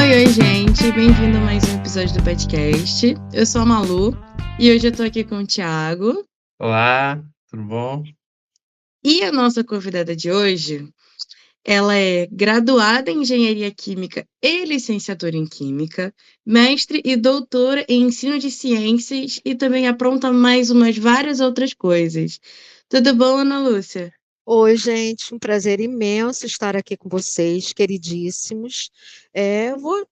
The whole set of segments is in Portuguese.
Oi, gente, bem-vindo a mais um episódio do podcast. Eu sou a Malu e hoje eu tô aqui com o Thiago. Olá, tudo bom? E a nossa convidada de hoje, ela é graduada em Engenharia Química e licenciatura em Química, mestre e doutora em Ensino de Ciências e também apronta mais umas várias outras coisas. Tudo bom, Ana Lúcia? Oi, gente, um prazer imenso estar aqui com vocês, queridíssimos. Vou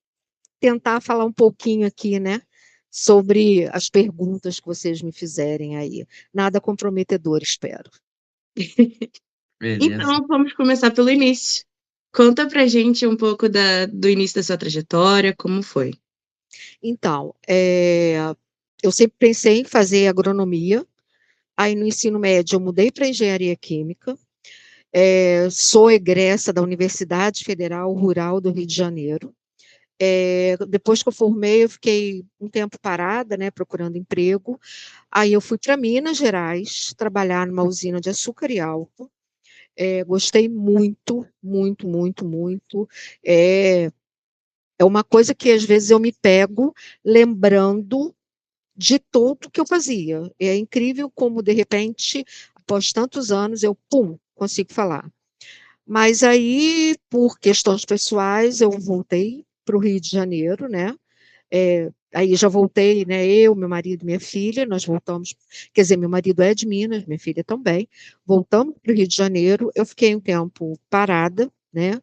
tentar falar um pouquinho aqui, né, sobre as perguntas que vocês me fizerem aí. Nada comprometedor, espero. Beleza. Então, vamos começar pelo início. Conta pra gente um pouco do início da sua trajetória, como foi? Então, eu sempre pensei em fazer agronomia. Aí, no ensino médio, eu mudei para engenharia química. Sou egressa da Universidade Federal Rural do Rio de Janeiro. Depois que eu formei, eu fiquei um tempo parada, né, procurando emprego. Aí eu fui para Minas Gerais, trabalhar numa usina de açúcar e álcool. Gostei muito, muito, muito, muito. É, é uma coisa que às vezes eu me pego lembrando de tudo que eu fazia. É incrível como, de repente, após tantos anos, eu, pum, consigo falar. Mas aí, por questões pessoais, eu voltei para o Rio de Janeiro, né? Aí já voltei, né? Eu, meu marido, minha filha, nós voltamos. Quer dizer, meu marido é de Minas, minha filha também. Voltamos para o Rio de Janeiro. Eu fiquei um tempo parada, né?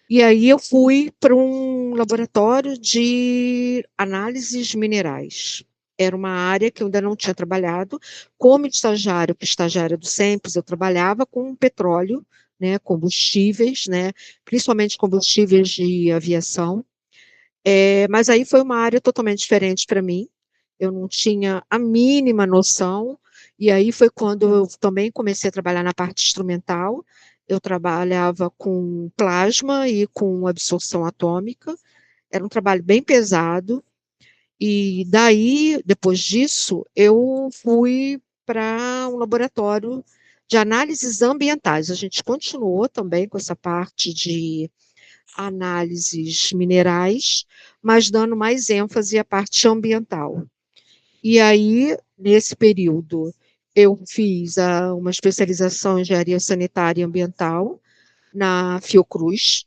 E aí eu fui para um laboratório de análises minerais. Era uma área que eu ainda não tinha trabalhado. Como estagiário, que estagiária do SEMPES, eu trabalhava com petróleo, né, combustíveis, né, principalmente combustíveis de aviação. Mas aí foi uma área totalmente diferente para mim. Eu não tinha a mínima noção. E aí foi quando eu também comecei a trabalhar na parte instrumental. Eu trabalhava com plasma e com absorção atômica. Era um trabalho bem pesado. E daí, depois disso, eu fui para um laboratório de análises ambientais. A gente continuou também com essa parte de análises minerais, mas dando mais ênfase à parte ambiental. E aí, nesse período, eu fiz uma especialização em engenharia sanitária e ambiental na Fiocruz,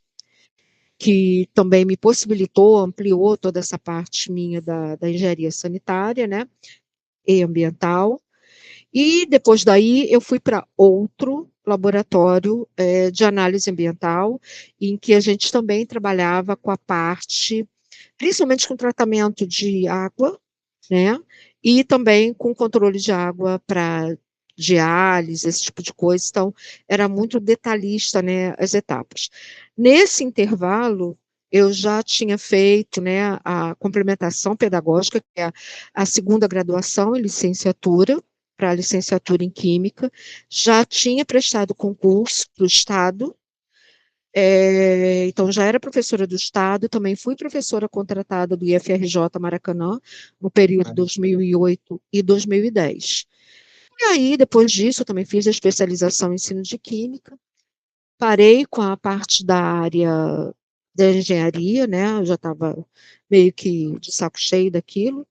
que também me possibilitou, ampliou toda essa parte minha da engenharia sanitária, né, e ambiental. E depois daí eu fui para outro laboratório de análise ambiental, em que a gente também trabalhava com a parte, principalmente com tratamento de água, né? E também com controle de água para diálise, esse tipo de coisa. Então, era muito detalhista, né, as etapas. Nesse intervalo, eu já tinha feito, né, a complementação pedagógica, que é a segunda graduação em licenciatura, para a licenciatura em Química, já tinha prestado concurso para o Estado, então já era professora do Estado, também fui professora contratada do IFRJ Maracanã, no período 2008 e 2010. E aí, depois disso, eu também fiz a especialização em ensino de Química, parei com a parte da área da engenharia, né, eu já estava meio que de saco cheio daquilo.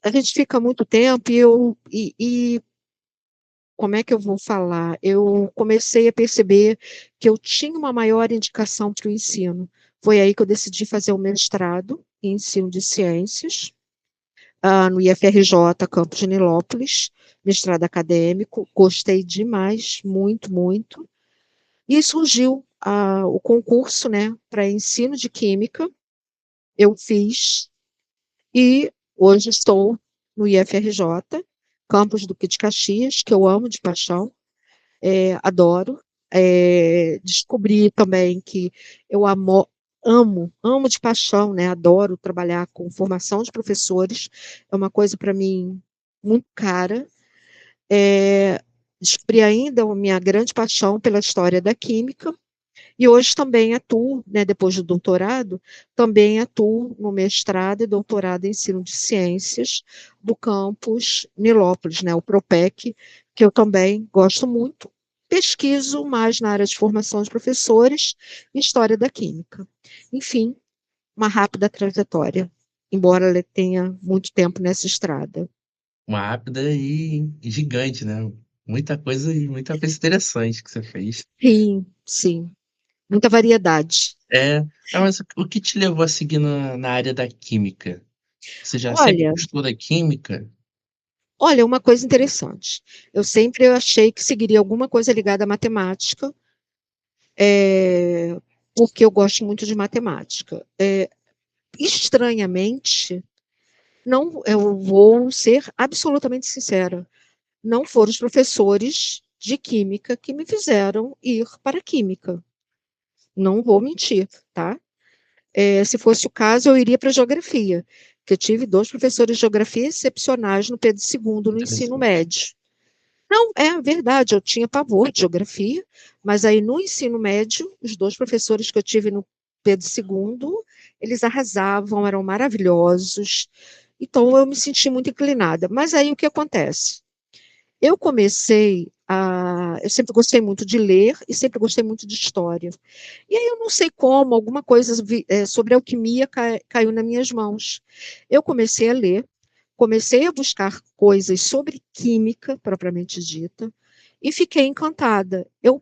A gente fica muito tempo e como é que eu vou falar? Eu comecei a perceber que eu tinha uma maior indicação para o ensino. Foi aí que eu decidi fazer o mestrado em ensino de ciências, no IFRJ, campus de Nilópolis, mestrado acadêmico. Gostei demais, muito, muito. E surgiu o concurso, né, para ensino de química. Eu fiz e hoje estou no IFRJ, campus Duque de Caxias, que eu amo de paixão. Adoro. Descobri também que eu amo de paixão, né? Adoro trabalhar com formação de professores, é uma coisa para mim muito cara. Descobri ainda a minha grande paixão pela história da química, e hoje também atuo, né, depois do doutorado, também atuo no mestrado e doutorado em ensino de ciências do campus Nilópolis, né, o PROPEC, que eu também gosto muito. pesquiso mais na área de formação de professores e história da química. Enfim, uma rápida trajetória, embora ela tenha muito tempo nessa estrada. Uma rápida e gigante, né? Muita coisa interessante que você fez. Sim, sim, muita variedade. É, mas o que te levou a seguir na área da química? Você já sempre Olha, gostou da química? olha, uma coisa interessante. Eu sempre achei que seguiria alguma coisa ligada à matemática, porque eu gosto muito de matemática. Estranhamente, não, eu vou ser absolutamente sincera, não foram os professores de química que me fizeram ir para a química. Não vou mentir, tá? Se fosse o caso, eu iria para a geografia, porque eu tive dois professores de geografia excepcionais no Pedro II, no ensino Interessante. médio. Não, é verdade, eu tinha pavor de geografia, mas aí no ensino médio, os dois professores que eu tive no Pedro II, eles arrasavam, eram maravilhosos, então eu me senti muito inclinada. Mas aí o que acontece? Eu sempre gostei muito de ler e sempre gostei muito de história. E aí eu não sei como, alguma coisa sobre alquimia caiu nas minhas mãos. Eu comecei a ler, comecei a buscar coisas sobre química, propriamente dita, e fiquei encantada. Eu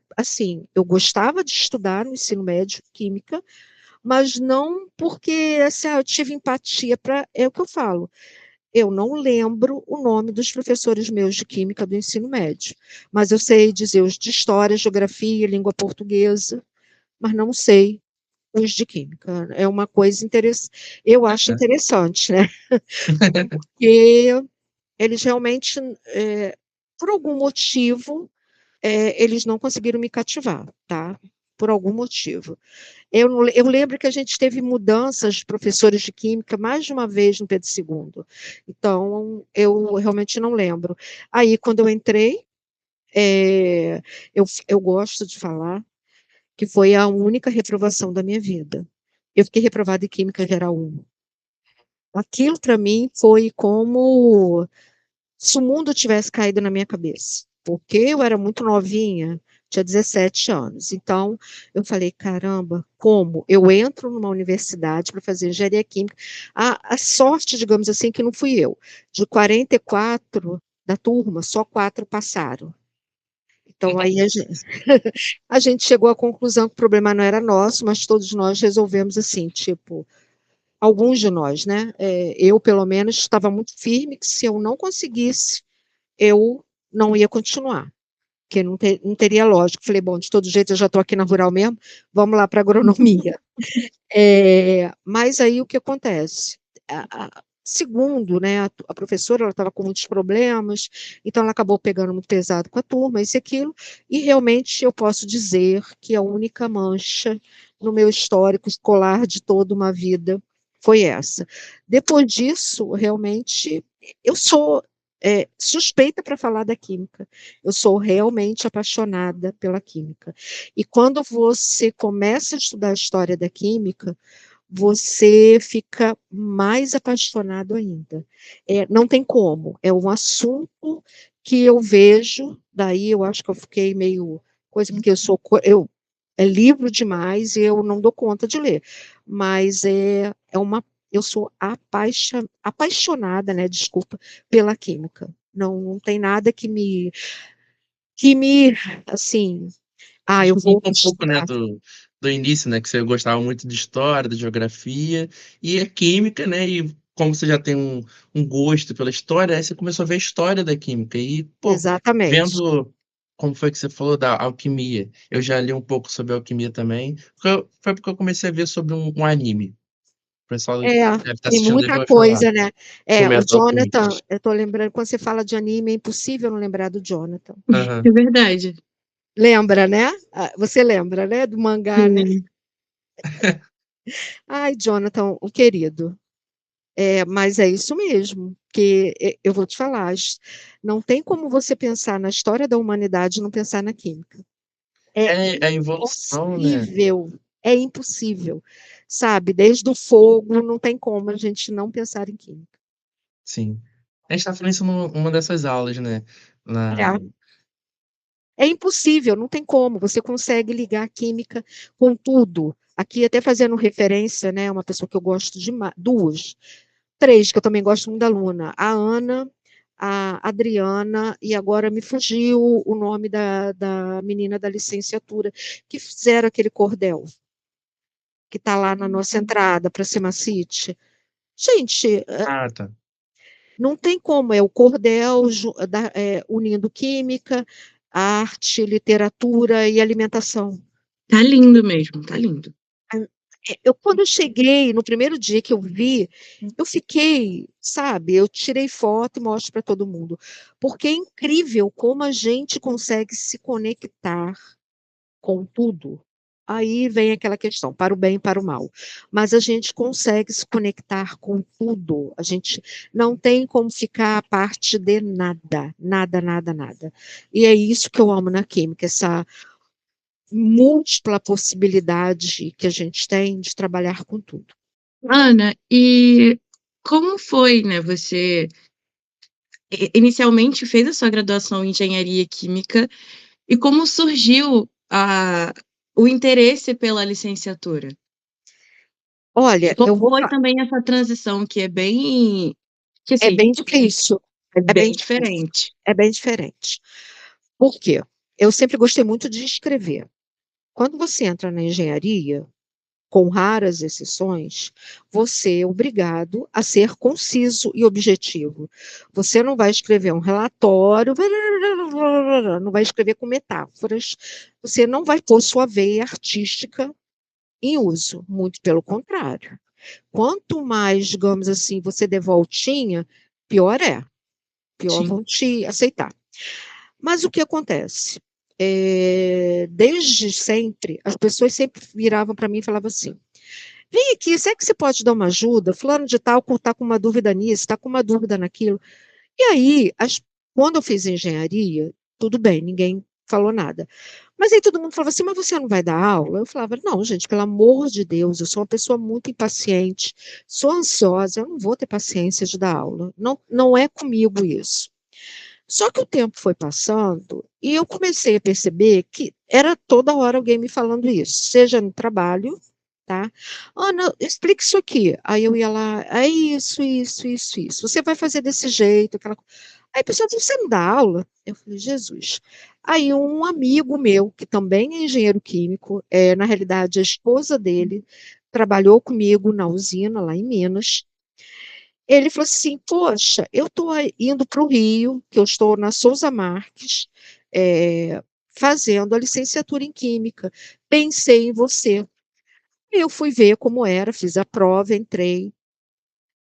gostava de estudar no ensino médio química, mas não porque assim, eu tive empatia para. É o que eu falo. Eu não lembro o nome dos professores meus de química do ensino médio, mas eu sei dizer os de história, geografia, língua portuguesa, mas não sei os de química. É uma coisa interessante. Eu acho interessante, né? Porque eles realmente, por algum motivo, eles não conseguiram me cativar, tá? Por algum motivo. Eu lembro que a gente teve mudanças de professores de química mais de uma vez no Pedro II. Então, eu realmente não lembro. Aí, quando eu entrei, eu gosto de falar que foi a única reprovação da minha vida. Eu fiquei reprovada em Química Geral 1. Aquilo, para mim, foi como se o mundo tivesse caído na minha cabeça, porque eu era muito novinha, tinha 17 anos. Então, eu falei, caramba, como eu entro numa universidade para fazer engenharia química? A sorte, digamos assim, que não fui eu. De 44 da turma, só 4 passaram. Então, aí a gente chegou à conclusão que o problema não era nosso, mas todos nós resolvemos assim, tipo, alguns de nós, né? Eu, pelo menos, estava muito firme que se eu não conseguisse, eu não ia continuar, porque não teria lógica. Falei, bom, de todo jeito eu já estou aqui na rural mesmo, vamos lá para a agronomia. Mas aí o que acontece? Segundo, né, a professora ela estava com muitos problemas, então ela acabou pegando muito pesado com a turma, isso e aquilo, e realmente eu posso dizer que a única mancha no meu histórico escolar de toda uma vida foi essa. Depois disso, realmente, eu sou suspeita para falar da química. Eu sou realmente apaixonada pela química. E quando você começa a estudar a história da química, você fica mais apaixonado ainda. Não tem como, é um assunto que eu vejo, daí eu acho que eu fiquei meio coisa, porque é livro demais e eu não dou conta de ler, mas eu sou apaixonada, né, desculpa, pela química. Não tem nada que me, assim, Acho eu que vou conta um pouco, né, estudar. do início, né, que você gostava muito de história, de geografia e a química, né, e como você já tem um gosto pela história, aí você começou a ver a história da química e, pô, Exatamente. vendo como foi que você falou da alquimia, eu já li um pouco sobre alquimia também, foi porque eu comecei a ver sobre um anime. O pessoal deve estar Tem assistindo aí muita vai falar, coisa, né? O Fullmetal Jonathan, Alchemist. eu tô lembrando, quando você fala de anime, é impossível não lembrar do Jonathan. É Aham. verdade. Lembra, né? Você lembra, né? Do mangá, né? Sim. Ai, Jonathan, o querido. Mas é isso mesmo, que eu vou te falar, não tem como você pensar na história da humanidade e não pensar na química. É É a evolução, né. impossível, é impossível, sabe? Desde o fogo, não tem como a gente não pensar em química. Sim. A gente tá falando isso numa dessas aulas, né, na É, É impossível, não tem como, você consegue ligar a química com tudo. Aqui, até fazendo referência, né, uma pessoa que eu gosto de duas, três, que eu também gosto muito da aluna, a Ana, a Adriana, e agora me fugiu o nome da menina da licenciatura, que fizeram aquele cordel, que está lá na nossa entrada para Cima City. Gente, Ah, tá. não tem como, é o cordel unindo química, arte, literatura e alimentação. Tá lindo mesmo, tá lindo. Quando eu cheguei, no primeiro dia que eu vi, eu fiquei, sabe, eu tirei foto e mostro para todo mundo, porque é incrível como a gente consegue se conectar com tudo. Aí vem aquela questão, para o bem e para o mal. Mas a gente consegue se conectar com tudo. A gente não tem como ficar à parte de nada, nada, nada, nada. E é isso que eu amo na química, essa múltipla possibilidade que a gente tem de trabalhar com tudo. Ana, e como foi, né? Você inicialmente fez a sua graduação em engenharia química e como surgiu o interesse pela licenciatura? Olha, eu Como vou. foi também essa transição que é bem, que É assim, bem difícil. é É bem bem difícil. diferente. É bem diferente. Por quê? Eu sempre gostei muito de escrever. Quando você entra na engenharia, com raras exceções, você é obrigado a ser conciso e objetivo. Você não vai escrever um relatório, não vai escrever com metáforas, você não vai pôr sua veia artística em uso, muito pelo contrário. Quanto mais, digamos assim, você der voltinha, pior é, pior Sim. vão te aceitar. Mas o que acontece? Desde sempre, as pessoas sempre viravam para mim e falavam assim: vem aqui, será que você pode dar uma ajuda? Fulano de tal está com uma dúvida nisso, está com uma dúvida naquilo. E aí, quando eu fiz engenharia, tudo bem, ninguém falou nada. Mas aí todo mundo falava assim, mas você não vai dar aula? Eu falava, não, gente, pelo amor de Deus, eu sou uma pessoa muito impaciente, sou ansiosa, eu não vou ter paciência de dar aula. Não, não é comigo isso. Só que o tempo foi passando e eu comecei a perceber que era toda hora alguém me falando isso, seja no trabalho, tá? Ana, explica isso aqui. Aí eu ia lá, é isso, isso, isso, isso. Você vai fazer desse jeito, aquela. Aí a pessoa disse, você não dá aula? Eu falei, Jesus. Aí um amigo meu, que também é engenheiro químico, na realidade a esposa dele, trabalhou comigo na usina lá em Minas. Ele falou assim: poxa, eu estou indo para o Rio, que eu estou na Souza Marques, fazendo a licenciatura em Química. Pensei em você. Eu fui ver como era, fiz a prova, entrei.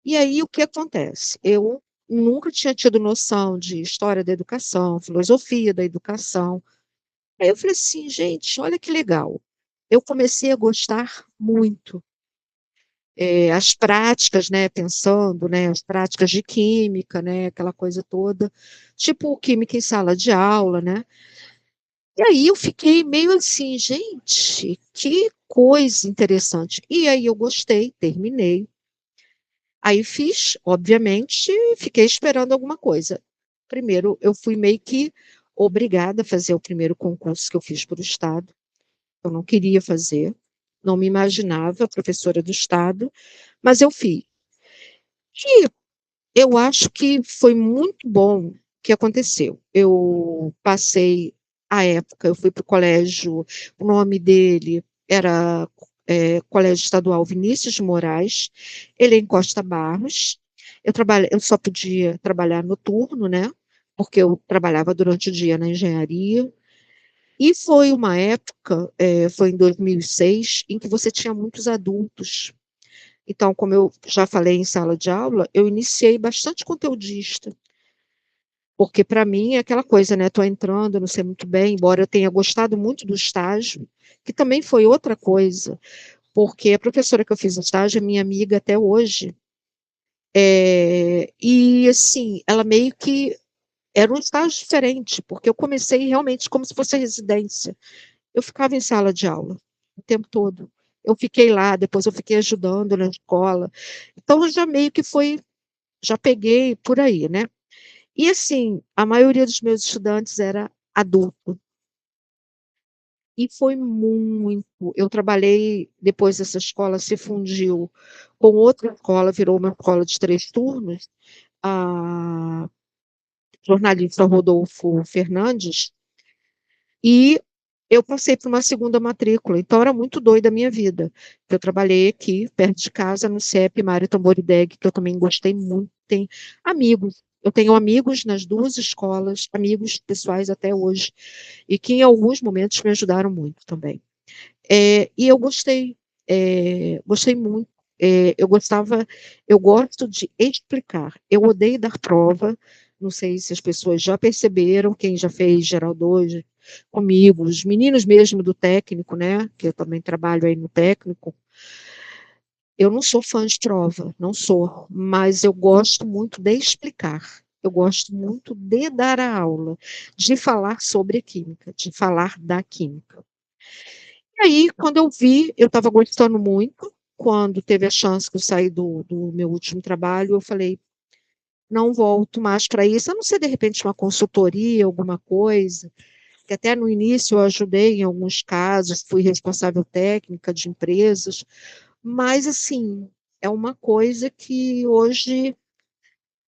E aí o que acontece? Eu nunca tinha tido noção de história da educação, filosofia da educação. Aí eu falei assim, gente, olha que legal. Eu comecei a gostar muito. As práticas, né, pensando, né, as práticas de química, né, aquela coisa toda, tipo química em sala de aula, né? E aí eu fiquei meio assim, gente, que coisa interessante. E aí eu gostei, terminei. Aí fiz, obviamente, fiquei esperando alguma coisa. Primeiro, eu fui meio que obrigada a fazer o primeiro concurso que eu fiz para o Estado. Eu não queria fazer, não me imaginava professora do Estado, mas eu fiz. E eu acho que foi muito bom o que aconteceu. Eu passei a época, eu fui para o colégio, o nome dele era Colégio Estadual Vinícius de Moraes, ele é em Costa Barros. Eu só podia trabalhar noturno, né? Porque eu trabalhava durante o dia na engenharia. E foi uma época, foi em 2006, em que você tinha muitos adultos. Então, como eu já falei em sala de aula, eu iniciei bastante conteudista, porque para mim é aquela coisa, né? Estou entrando, não sei muito bem, embora eu tenha gostado muito do estágio, que também foi outra coisa, porque a professora que eu fiz o estágio é minha amiga até hoje, e assim, ela meio que era um estágio diferente, porque eu comecei realmente como se fosse residência. Eu ficava em sala de aula o tempo todo. Eu fiquei lá, depois eu fiquei ajudando na escola. Então, eu já meio que foi, já peguei por aí, né? E assim, a maioria dos meus estudantes era adulto. E foi muito. Eu trabalhei, depois essa escola se fundiu com outra escola, virou uma escola de 3 turnos. A jornalista Rodolfo Fernandes, e eu passei por uma segunda matrícula, então era muito doida a minha vida. Eu trabalhei aqui, perto de casa, no CEP Mário Tamborideg, que eu também gostei muito. Tem amigos, eu tenho amigos nas 2 escolas, amigos pessoais até hoje, e que em alguns momentos me ajudaram muito também. E eu gostei muito. Eu gosto de explicar. Eu odeio dar prova. Não sei se as pessoas já perceberam, quem já fez geral 2 comigo, os meninos mesmo do técnico, né? Que eu também trabalho aí no técnico. Eu não sou fã de prova, não sou, mas eu gosto muito de explicar. Eu gosto muito de dar a aula, de falar sobre a química, de falar da química. E aí, quando eu vi, eu estava gostando muito. Quando teve a chance que eu saí do meu último trabalho, eu falei, não volto mais para isso, a não ser de repente uma consultoria, alguma coisa, que até no início eu ajudei em alguns casos, fui responsável técnica de empresas, mas assim, é uma coisa que hoje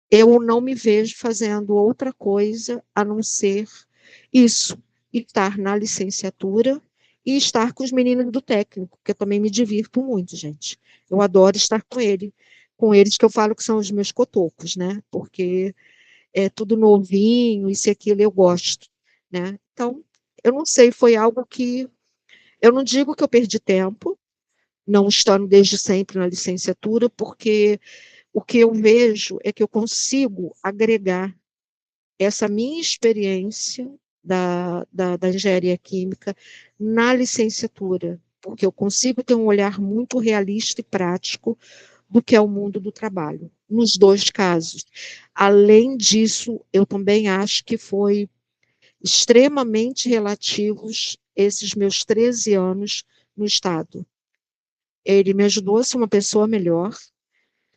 eu não me vejo fazendo outra coisa a não ser isso, estar na licenciatura e estar com os meninos do técnico, que eu também me divirto muito, gente. Eu adoro estar com eles que eu falo que são os meus cotocos, né? Porque é tudo novinho, isso e aquilo eu gosto, né? Então, eu não sei, foi algo que eu não digo que eu perdi tempo, não estando desde sempre na licenciatura, porque o que eu vejo é que eu consigo agregar essa minha experiência da engenharia química na licenciatura, porque eu consigo ter um olhar muito realista e prático do que é o mundo do trabalho, nos 2 casos. Além disso, eu também acho que foi extremamente relativos esses meus 13 anos no Estado. Ele me ajudou a ser uma pessoa melhor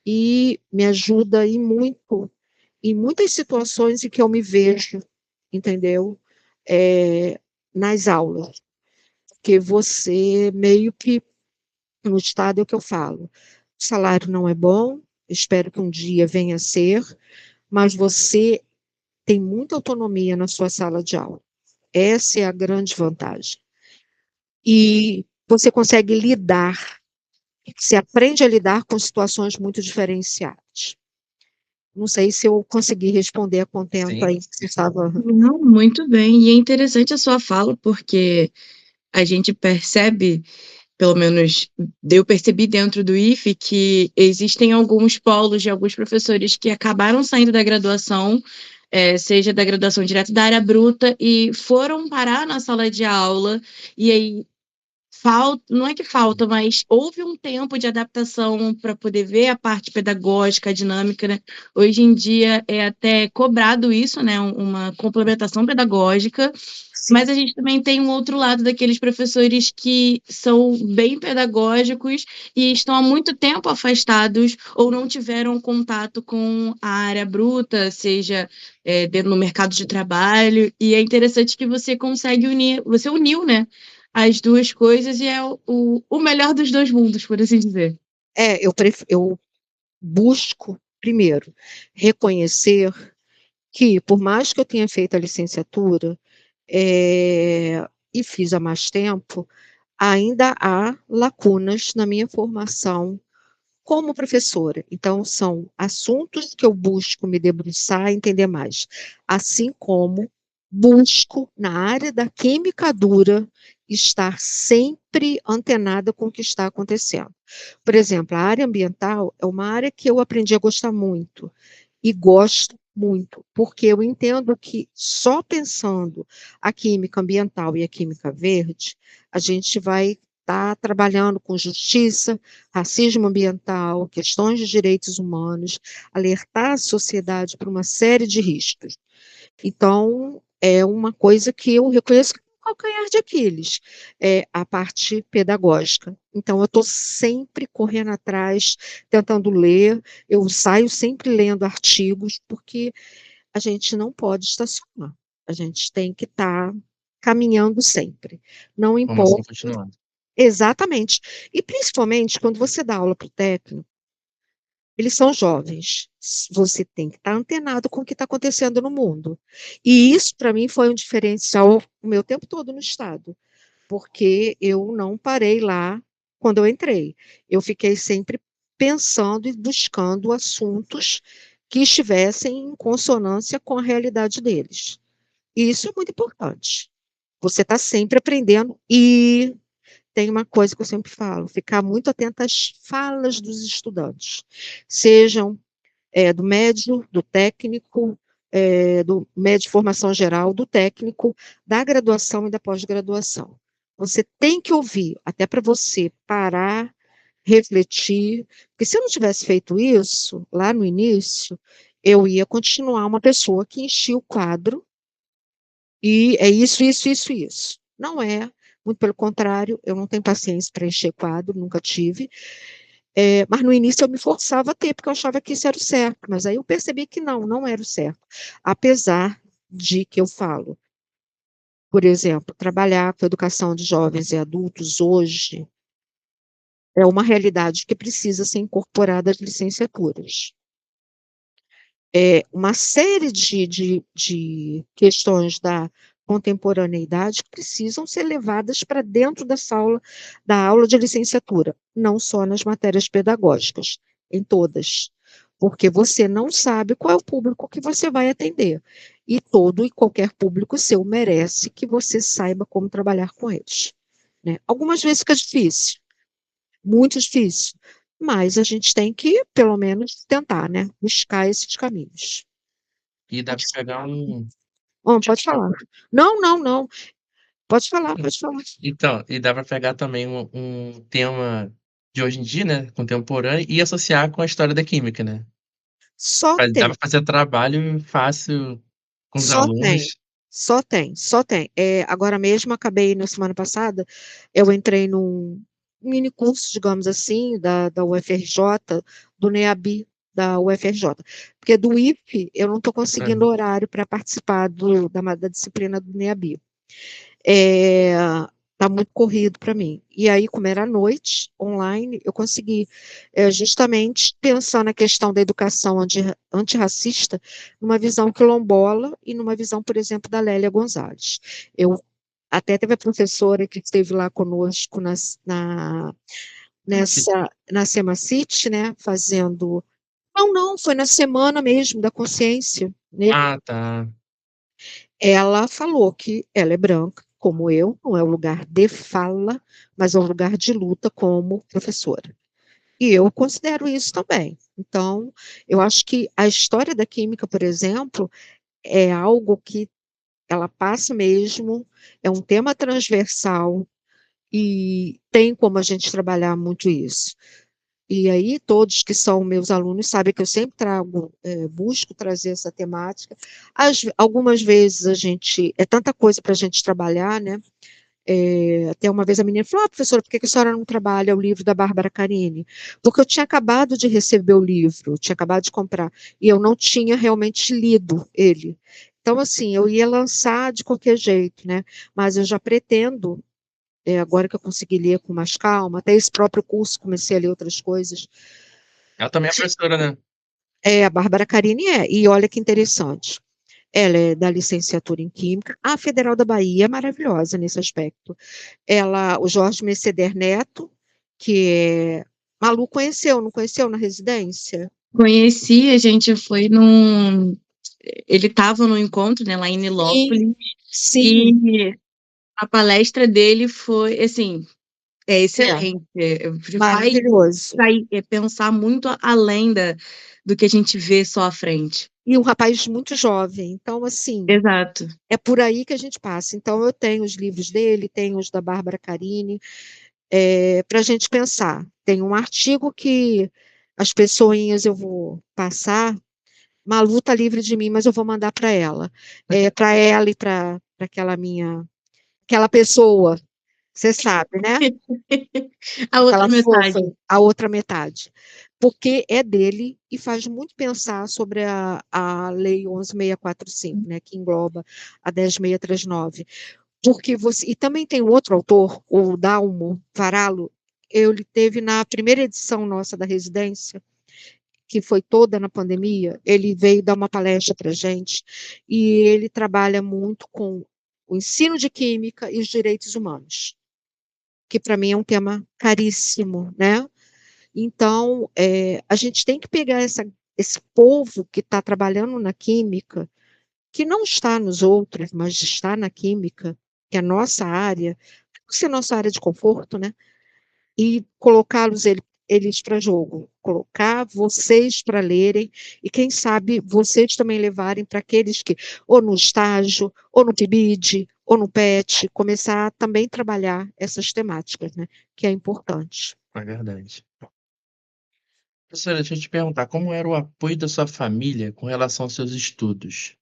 e me ajuda em muitas situações em que eu me vejo, entendeu? É, nas aulas, porque você meio que, no Estado é o que eu falo, o salário não é bom, espero que um dia venha a ser, mas você tem muita autonomia na sua sala de aula. Essa é a grande vantagem. E você consegue lidar, você aprende a lidar com situações muito diferenciadas. Não sei se eu consegui responder a contento Sim. aí que você estava. Não, muito bem. E é interessante a sua fala, porque a gente percebe, pelo menos eu percebi dentro do IFE, que existem alguns polos de alguns professores que acabaram saindo da graduação, seja da graduação direto da área bruta, e foram parar na sala de aula, e aí falta, não é que falta, mas houve um tempo de adaptação para poder ver a parte pedagógica, a dinâmica, né? Hoje em dia é até cobrado isso, né? Uma complementação pedagógica, Sim, mas a gente também tem um outro lado daqueles professores que são bem pedagógicos e estão há muito tempo afastados ou não tiveram contato com a área bruta, seja dentro no mercado de trabalho, e é interessante que você consegue unir, você uniu, né? As 2 coisas e é o melhor dos 2 mundos, por assim dizer. eu busco, primeiro, reconhecer que, por mais que eu tenha feito a licenciatura, e fiz há mais tempo, ainda há lacunas na minha formação como professora. Então, são assuntos que eu busco me debruçar, entender mais. Assim como busco, na área da química dura, estar sempre antenada com o que está acontecendo. Por exemplo, a área ambiental é uma área que eu aprendi a gostar muito e gosto muito, porque eu entendo que só pensando a química ambiental e a química verde, a gente vai estar trabalhando com justiça, racismo ambiental, questões de direitos humanos, alertar a sociedade para uma série de riscos. Então, é uma coisa que eu reconheço que é um calcanhar de Aquiles, é a parte pedagógica. Então, eu estou sempre correndo atrás, tentando ler, eu saio sempre lendo artigos, porque a gente não pode estacionar. A gente tem que estar caminhando sempre. Não Formação importa. continuada. Exatamente. E principalmente quando você dá aula para o técnico, eles são jovens. Você tem que estar antenado com o que está acontecendo no mundo. E isso, para mim, foi um diferencial o meu tempo todo no Estado, porque eu não parei lá quando eu entrei. Eu fiquei sempre pensando e buscando assuntos que estivessem em consonância com a realidade deles. E isso é muito importante. Você está sempre aprendendo e tem uma coisa que eu sempre falo, ficar muito atenta às falas dos estudantes, sejam do médio, do técnico, do médio de formação geral, do técnico, da graduação e da pós-graduação. Você tem que ouvir, até para você parar, refletir, porque se eu não tivesse feito isso lá no início, eu ia continuar uma pessoa que enchia o quadro e é isso, isso, isso, isso. Não é, muito pelo contrário, eu não tenho paciência para encher quadro, nunca tive. Mas no início eu me forçava a ter, porque eu achava que isso era o certo. Mas aí eu percebi que não era o certo. Apesar de que eu falo, por exemplo, trabalhar com educação de jovens e adultos hoje é uma realidade que precisa ser incorporada às licenciaturas. Uma série de questões da contemporaneidade que precisam ser levadas para dentro da aula de licenciatura, não só nas matérias pedagógicas, em todas, porque você não sabe qual é o público que você vai atender, e todo e qualquer público seu merece que você saiba como trabalhar com eles, né? Algumas vezes fica difícil, muito difícil, mas a gente tem que, pelo menos, tentar, né? Buscar esses caminhos. E dá pra pegar um. Pode falar. Não, não, não. Pode falar, pode falar. Então, e dá pra pegar também um tema de hoje em dia, né? Contemporâneo, e associar com a história da química, né? Só Dá tem, pra fazer trabalho fácil com os só tem, alunos. só tem, só tem. Agora mesmo, acabei, na semana passada, eu entrei num mini curso, digamos assim, da UFRJ, do NEABI da UFRJ. Porque do IFE, eu não estou conseguindo horário para participar da disciplina do NEABI. Tá muito corrido para mim. E aí, como era à noite, online, eu consegui justamente pensar na questão da educação antirracista numa visão quilombola e numa visão, por exemplo, da Lélia Gonzalez. Eu até teve a professora que esteve lá conosco na Semacite, né, fazendo... Não, foi na semana mesmo da consciência, né? Ah, tá. Ela falou que ela é branca, como eu, não é um lugar de fala, mas é um lugar de luta como professora. E eu considero isso também. Então, eu acho que a história da química, por exemplo, é algo que ela passa mesmo, é um tema transversal e tem como a gente trabalhar muito isso. E aí, todos que são meus alunos sabem que eu sempre busco trazer essa temática. Algumas vezes é tanta coisa para a gente trabalhar, né? Até uma vez a menina falou, professora, por que a senhora não trabalha o livro da Bárbara Carini? Porque eu tinha acabado de receber o livro, tinha acabado de comprar, e eu não tinha realmente lido ele. Então, assim, eu ia lançar de qualquer jeito, né? Mas eu já pretendo agora que eu consegui ler com mais calma, até esse próprio curso comecei a ler outras coisas. Ela também é professora, né? A Bárbara Carini e olha que interessante. Ela é da licenciatura em Química. A Federal da Bahia é maravilhosa nesse aspecto. O Jorge Merceder Neto, que Malu conheceu, não conheceu na residência? Conheci, a gente foi num. Ele estava no encontro, né, lá em Sim, Nilópolis, sim. e a palestra dele foi, assim, excelente. Faz Maravilhoso. pensar muito além do que a gente vê só à frente. E um rapaz muito jovem. Então, assim, Exato. é por aí que a gente passa. Então, eu tenho os livros dele, tenho os da Bárbara Carini, para a gente pensar. Tem um artigo que as pessoinhas eu vou passar. Malu está livre de mim, mas eu vou mandar para ela e para aquela pessoa, você sabe, né? A outra Aquela fofa, metade. a outra metade. Porque é dele e faz muito pensar sobre a Lei 11.645, né, que engloba a 10.639. porque você. E também tem um outro autor, o Dalmo Varalo, ele teve na primeira edição nossa da residência, que foi toda na pandemia, ele veio dar uma palestra para gente, e ele trabalha muito com o ensino de química e os direitos humanos, que para mim é um tema caríssimo, né? Então, a gente tem que pegar esse povo que está trabalhando na química, que não está nos outros, mas está na química, que é a nossa área, que é a nossa área de conforto, né? E colocá-los eles para jogo, colocar vocês para lerem e quem sabe vocês também levarem para aqueles que ou no estágio, ou no PIBID, ou no PET, começar a também trabalhar essas temáticas, né? Que é importante. É verdade. Professora, deixa eu te perguntar, como era o apoio da sua família com relação aos seus estudos?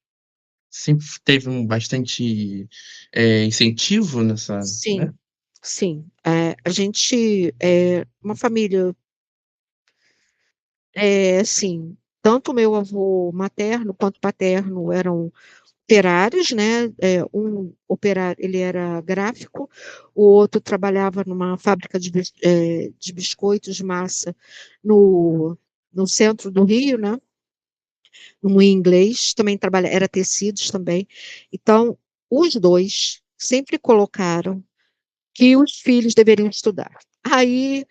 Sempre teve bastante incentivo nessa, né? Sim, sim. A gente é uma família, assim, tanto meu avô materno quanto paterno eram operários, né? Um operário, ele era gráfico, o outro trabalhava numa fábrica de biscoitos de massa no centro do Rio, né? No inglês, também trabalha, era tecidos também. Então, os dois sempre colocaram que os filhos deveriam estudar. Aí,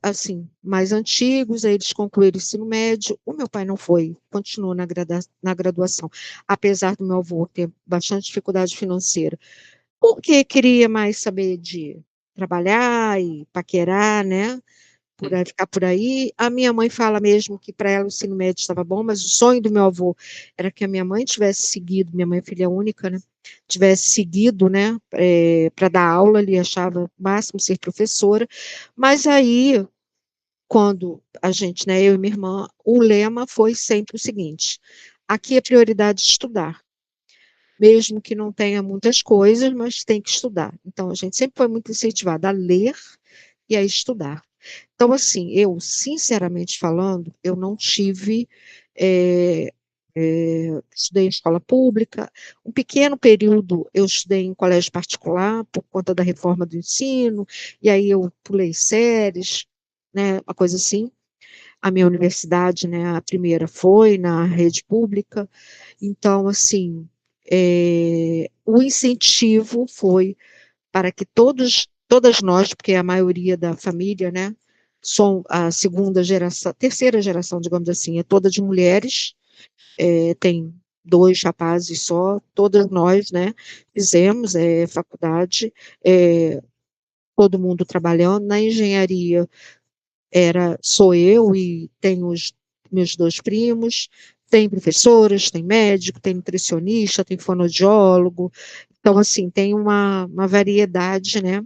assim, mais antigos, aí eles concluíram o ensino médio. O meu pai não foi, continuou na graduação, apesar do meu avô ter bastante dificuldade financeira, porque queria mais saber de trabalhar e paquerar, né? Ficar por aí. A minha mãe fala mesmo que para ela o ensino médio estava bom, mas o sonho do meu avô era que a minha mãe tivesse seguido, minha mãe é filha única, né? Tivesse seguido, né, para dar aula, ele achava o máximo ser professora, mas aí, quando a gente, né, eu e minha irmã, o lema foi sempre o seguinte: aqui é prioridade estudar, mesmo que não tenha muitas coisas, mas tem que estudar. Então, a gente sempre foi muito incentivada a ler e a estudar. Então, assim, eu, sinceramente falando, eu não tive. eh, Estudei em escola pública, um pequeno período eu estudei em colégio particular, por conta da reforma do ensino, e aí eu pulei séries, né, uma coisa assim. A minha universidade, né, a primeira foi na rede pública, então, assim, o incentivo foi para que todas nós, porque a maioria da família, né, são a segunda geração, terceira geração, digamos assim, é toda de mulheres, tem dois rapazes só, todas nós, né, fizemos faculdade, todo mundo trabalhando na engenharia, sou eu e tenho os meus dois primos, tem professoras, tem médico, tem nutricionista, tem fonoaudiólogo, então, assim, tem uma variedade, né?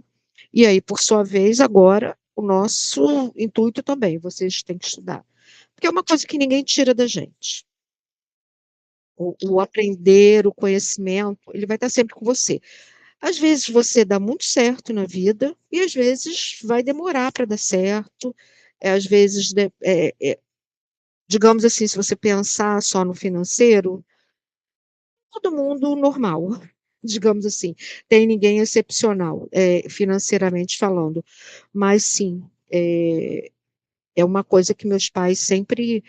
E aí, por sua vez, agora, o nosso intuito também, vocês têm que estudar. Porque é uma coisa que ninguém tira da gente. O aprender, o conhecimento, ele vai estar sempre com você. Às vezes você dá muito certo na vida, e às vezes vai demorar para dar certo. Às vezes, digamos assim, se você pensar só no financeiro, todo mundo normal, digamos assim, tem ninguém excepcional, financeiramente falando, mas sim, é uma coisa que meus pais sempre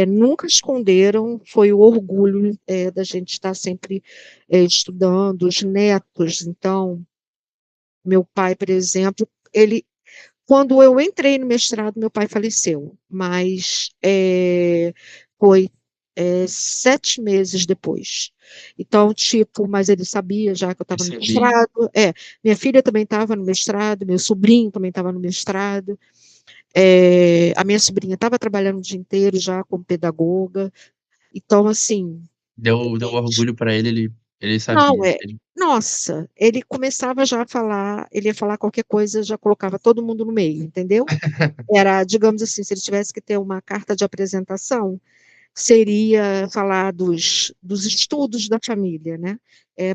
nunca esconderam, foi o orgulho da gente estar sempre estudando, os netos, então, meu pai, por exemplo, quando eu entrei no mestrado, meu pai faleceu, mas foi 7 meses depois. Então, tipo, mas ele sabia já que eu estava no Percebi. mestrado. Minha filha também estava no mestrado, meu sobrinho também estava no mestrado. A minha sobrinha estava trabalhando o dia inteiro já como pedagoga. Então, assim, Deu orgulho para ele, ele não, sabia. nossa, ele começava já a falar, ele ia falar qualquer coisa, já colocava todo mundo no meio, entendeu? Era, digamos assim, se ele tivesse que ter uma carta de apresentação, seria falar dos estudos da família, né?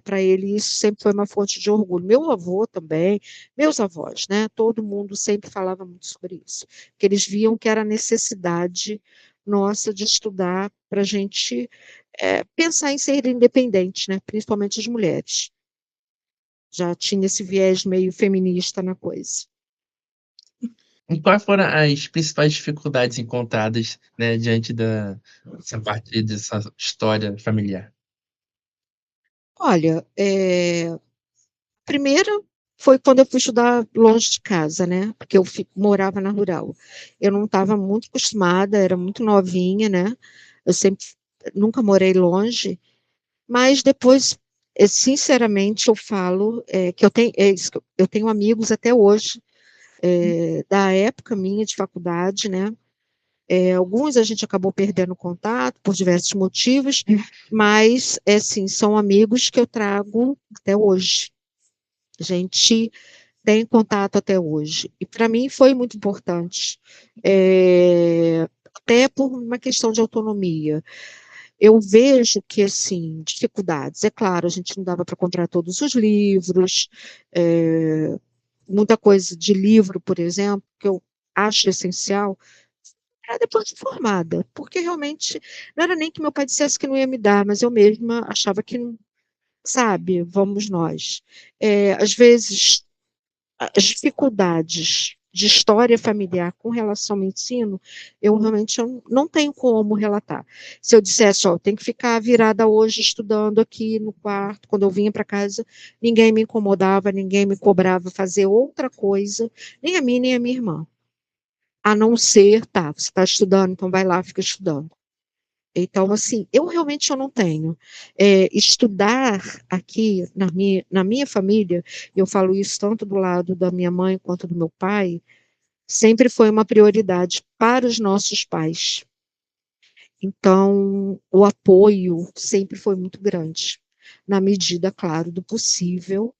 Para ele isso sempre foi uma fonte de orgulho. Meu avô também, meus avós, né? Todo mundo sempre falava muito sobre isso, que eles viam que era necessidade nossa de estudar para a gente pensar em ser independente, né? Principalmente as mulheres. Já tinha esse viés meio feminista na coisa. E quais foram as principais dificuldades encontradas, né, diante dessa parte dessa história familiar? Olha, primeiro foi quando eu fui estudar longe de casa, né, porque eu morava na rural. Eu não estava muito acostumada, era muito novinha, né, eu sempre nunca morei longe, mas depois, sinceramente, eu falo, que eu tenho é isso, que eu tenho amigos até hoje, da época minha de faculdade, né, alguns a gente acabou perdendo contato por diversos motivos, mas, assim, são amigos que eu trago até hoje. A gente tem contato até hoje. E para mim foi muito importante, até por uma questão de autonomia. Eu vejo que, assim, dificuldades, é claro, a gente não dava para comprar todos os livros, muita coisa de livro, por exemplo, que eu acho essencial, para depois de formada, porque realmente não era nem que meu pai dissesse que não ia me dar, mas eu mesma achava que não, sabe, vamos nós. Às vezes as dificuldades de história familiar com relação ao ensino, eu realmente não tenho como relatar. Se eu dissesse, ó, tem que ficar virada hoje estudando aqui no quarto, quando eu vinha para casa, ninguém me incomodava, ninguém me cobrava fazer outra coisa, nem a mim, nem a minha irmã. A não ser, tá, você está estudando, então vai lá, fica estudando. Então, assim, eu não tenho. Estudar aqui na minha família, eu falo isso tanto do lado da minha mãe quanto do meu pai, sempre foi uma prioridade para os nossos pais. Então, o apoio sempre foi muito grande, na medida, claro, do possível,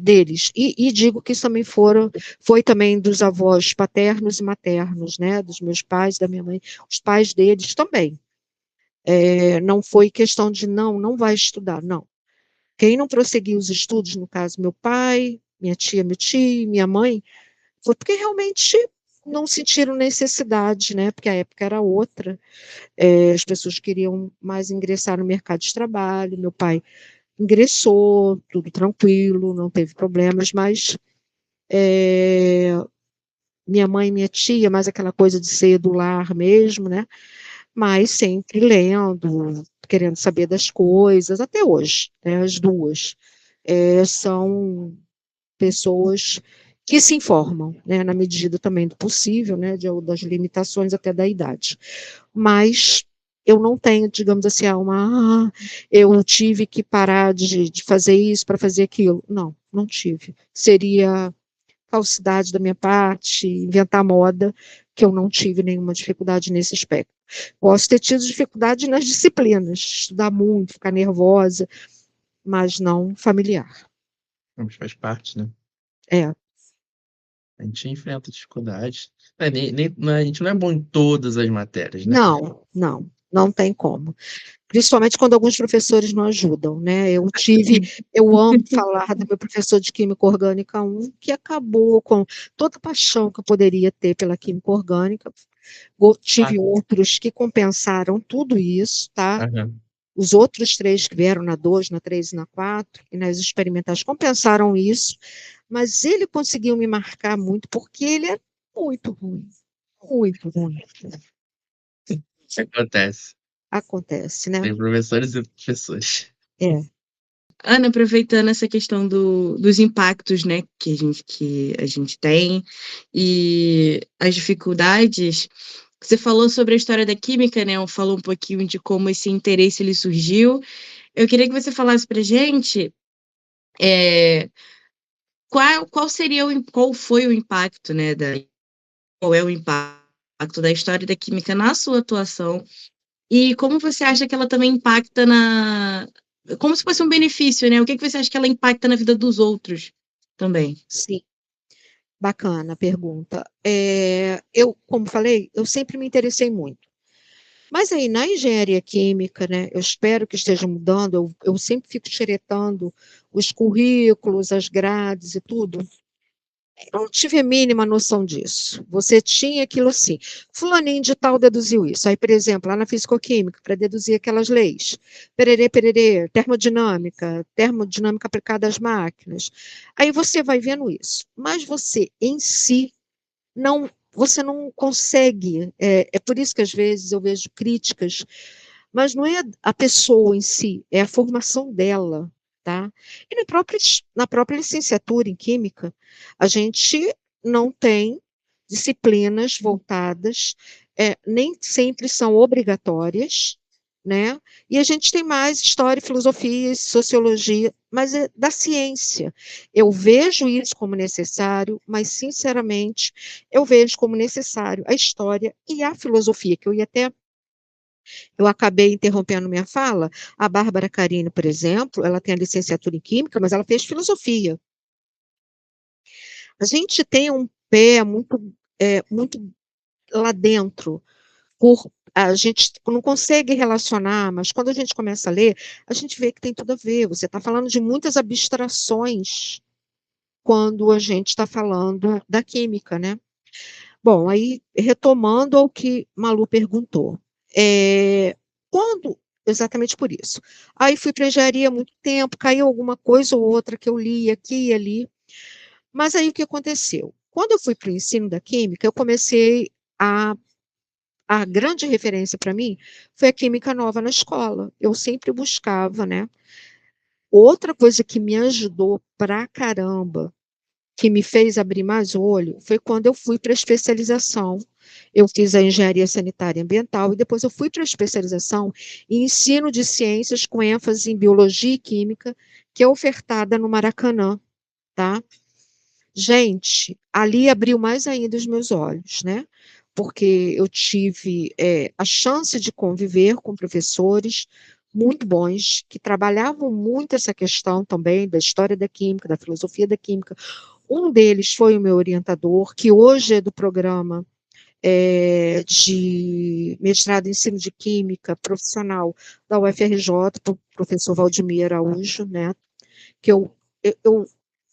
deles. E digo que isso também foi também dos avós paternos e maternos, né, dos meus pais, da minha mãe, os pais deles também. Não foi questão de não vai estudar, não. Quem não prosseguiu os estudos, no caso meu pai, minha tia, meu tio, minha mãe, foi porque realmente não sentiram necessidade, né? Porque a época era outra, as pessoas queriam mais ingressar no mercado de trabalho, meu pai ingressou, tudo tranquilo, não teve problemas, mas minha mãe e minha tia, mais aquela coisa de ser do lar mesmo, né? Mas sempre lendo, querendo saber das coisas, até hoje, né, as duas. São pessoas que se informam, né, na medida também do possível, né, das limitações até da idade. Mas eu não tenho, digamos assim, eu tive que parar de fazer isso para fazer aquilo. Não, não tive. Seria falsidade da minha parte, inventar moda, que eu não tive nenhuma dificuldade nesse aspecto. Posso ter tido dificuldade nas disciplinas, estudar muito, ficar nervosa, mas não familiar. Mas faz parte, né? É, A gente enfrenta dificuldades. A gente não é bom em todas as matérias, né? não tem como. Principalmente quando alguns professores não ajudam, né? Eu amo falar do meu professor de Química Orgânica 1, que acabou com toda a paixão que eu poderia ter pela Química Orgânica. Ah, Tive outros que compensaram tudo isso, tá? aham. Os outros 3 que vieram na 2, na 3 e na 4, e nas experimentais compensaram isso, mas ele conseguiu me marcar muito, porque ele é muito ruim, muito ruim. Acontece. Acontece, né? Tem professores e professores. É, Ana, aproveitando essa questão dos impactos, né, que a gente tem e as dificuldades, você falou sobre a história da química, né? Falou um pouquinho de como esse interesse ele surgiu. Eu queria que você falasse pra gente, é, qual foi o impacto, né, qual é o impacto da história da química na sua atuação e como você acha que ela também impacta como se fosse um benefício, né? O que você acha que ela impacta na vida dos outros também? sim, bacana a pergunta. Eu, como falei, eu sempre me interessei muito. Mas aí, na engenharia química, né, eu espero que esteja mudando, eu sempre fico xeretando os currículos, as grades e tudo. Eu não tive a mínima noção disso. Você tinha aquilo assim, fulaninho de tal deduziu isso. Aí, por exemplo, lá na fisicoquímica, para deduzir aquelas leis, pererê, pererê, termodinâmica aplicada às máquinas. Aí você vai vendo isso. Mas você, em si, não, você não consegue. É por isso que, às vezes, eu vejo críticas, mas não é a pessoa em si, é a formação dela. Tá? E na própria licenciatura em Química, a gente não tem disciplinas voltadas, nem sempre são obrigatórias, né? E a gente tem mais história, filosofia, sociologia, mas é da ciência. Eu vejo isso como necessário, mas, sinceramente, eu vejo como necessário a história e a filosofia, que eu acabei interrompendo minha fala. A Bárbara Carini, por exemplo, ela tem a licenciatura em Química, mas ela fez filosofia. A gente tem um pé muito lá dentro, a gente não consegue relacionar, mas quando a gente começa a ler, a gente vê que tem tudo a ver. Você está falando de muitas abstrações quando a gente está falando da química, né? Bom, aí retomando ao que Malu perguntou, quando exatamente por isso. Aí fui para engenharia há muito tempo, caiu alguma coisa ou outra que eu li aqui e ali, mas aí o que aconteceu? Quando eu fui para o ensino da química, eu comecei a grande referência para mim foi a química nova na escola. Eu sempre buscava, né? Outra coisa que me ajudou pra caramba, que me fez abrir mais o olho, foi quando eu fui para a especialização. Eu fiz a engenharia sanitária e ambiental e depois eu fui para a especialização em ensino de ciências com ênfase em biologia e química, que é ofertada no Maracanã, tá? Gente, ali abriu mais ainda os meus olhos, né? Porque eu tive a chance de conviver com professores muito bons, que trabalhavam muito essa questão também da história da química, da filosofia da química. Um deles foi o meu orientador, que hoje é do programa de mestrado em ensino de química profissional da UFRJ, o professor Valdemir Araújo, né? Que eu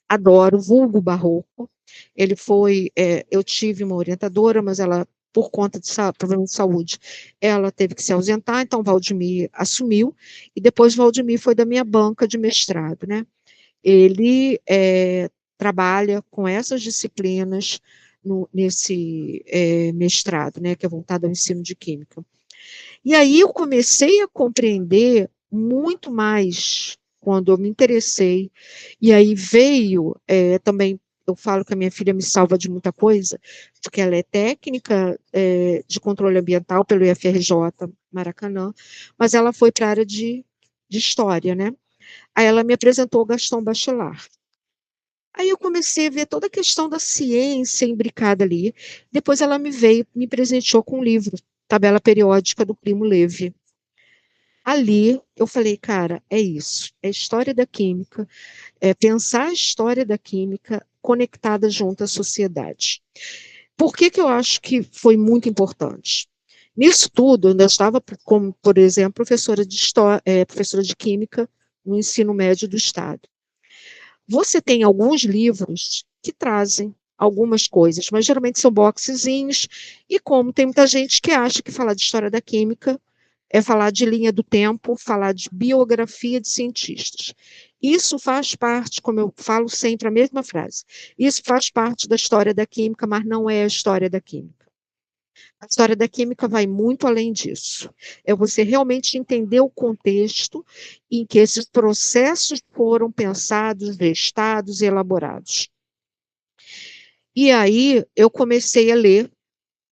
adoro, vulgo Barroco. Ele foi, eu tive uma orientadora, mas ela, por conta de problema de saúde, ela teve que se ausentar, então Valdemir assumiu, e depois Valdemir foi da minha banca de mestrado, né? Ele trabalha com essas disciplinas nesse mestrado, né, que é voltado ao ensino de química. E aí eu comecei a compreender muito mais quando eu me interessei, e aí veio também, eu falo que a minha filha me salva de muita coisa, porque ela é técnica de controle ambiental pelo IFRJ Maracanã, mas ela foi para a área de história, né? Aí ela me apresentou o Gaston Bachelard. Aí eu comecei a ver toda a questão da ciência imbricada ali. Depois ela me presenteou com um livro, Tabela Periódica do Primo Levi. Ali eu falei, cara, é isso, é história da química, é pensar a história da química conectada junto à sociedade. Por que eu acho que foi muito importante? Nisso tudo, eu ainda estava como, por exemplo, professora de química no ensino médio do estado. Você tem alguns livros que trazem algumas coisas, mas geralmente são boxezinhos, e como tem muita gente que acha que falar de história da química é falar de linha do tempo, falar de biografia de cientistas. Isso faz parte, como eu falo sempre a mesma frase, isso faz parte da história da química, mas não é a história da química. A história da química vai muito além disso. É você realmente entender o contexto em que esses processos foram pensados, gestados e elaborados. E aí eu comecei a ler,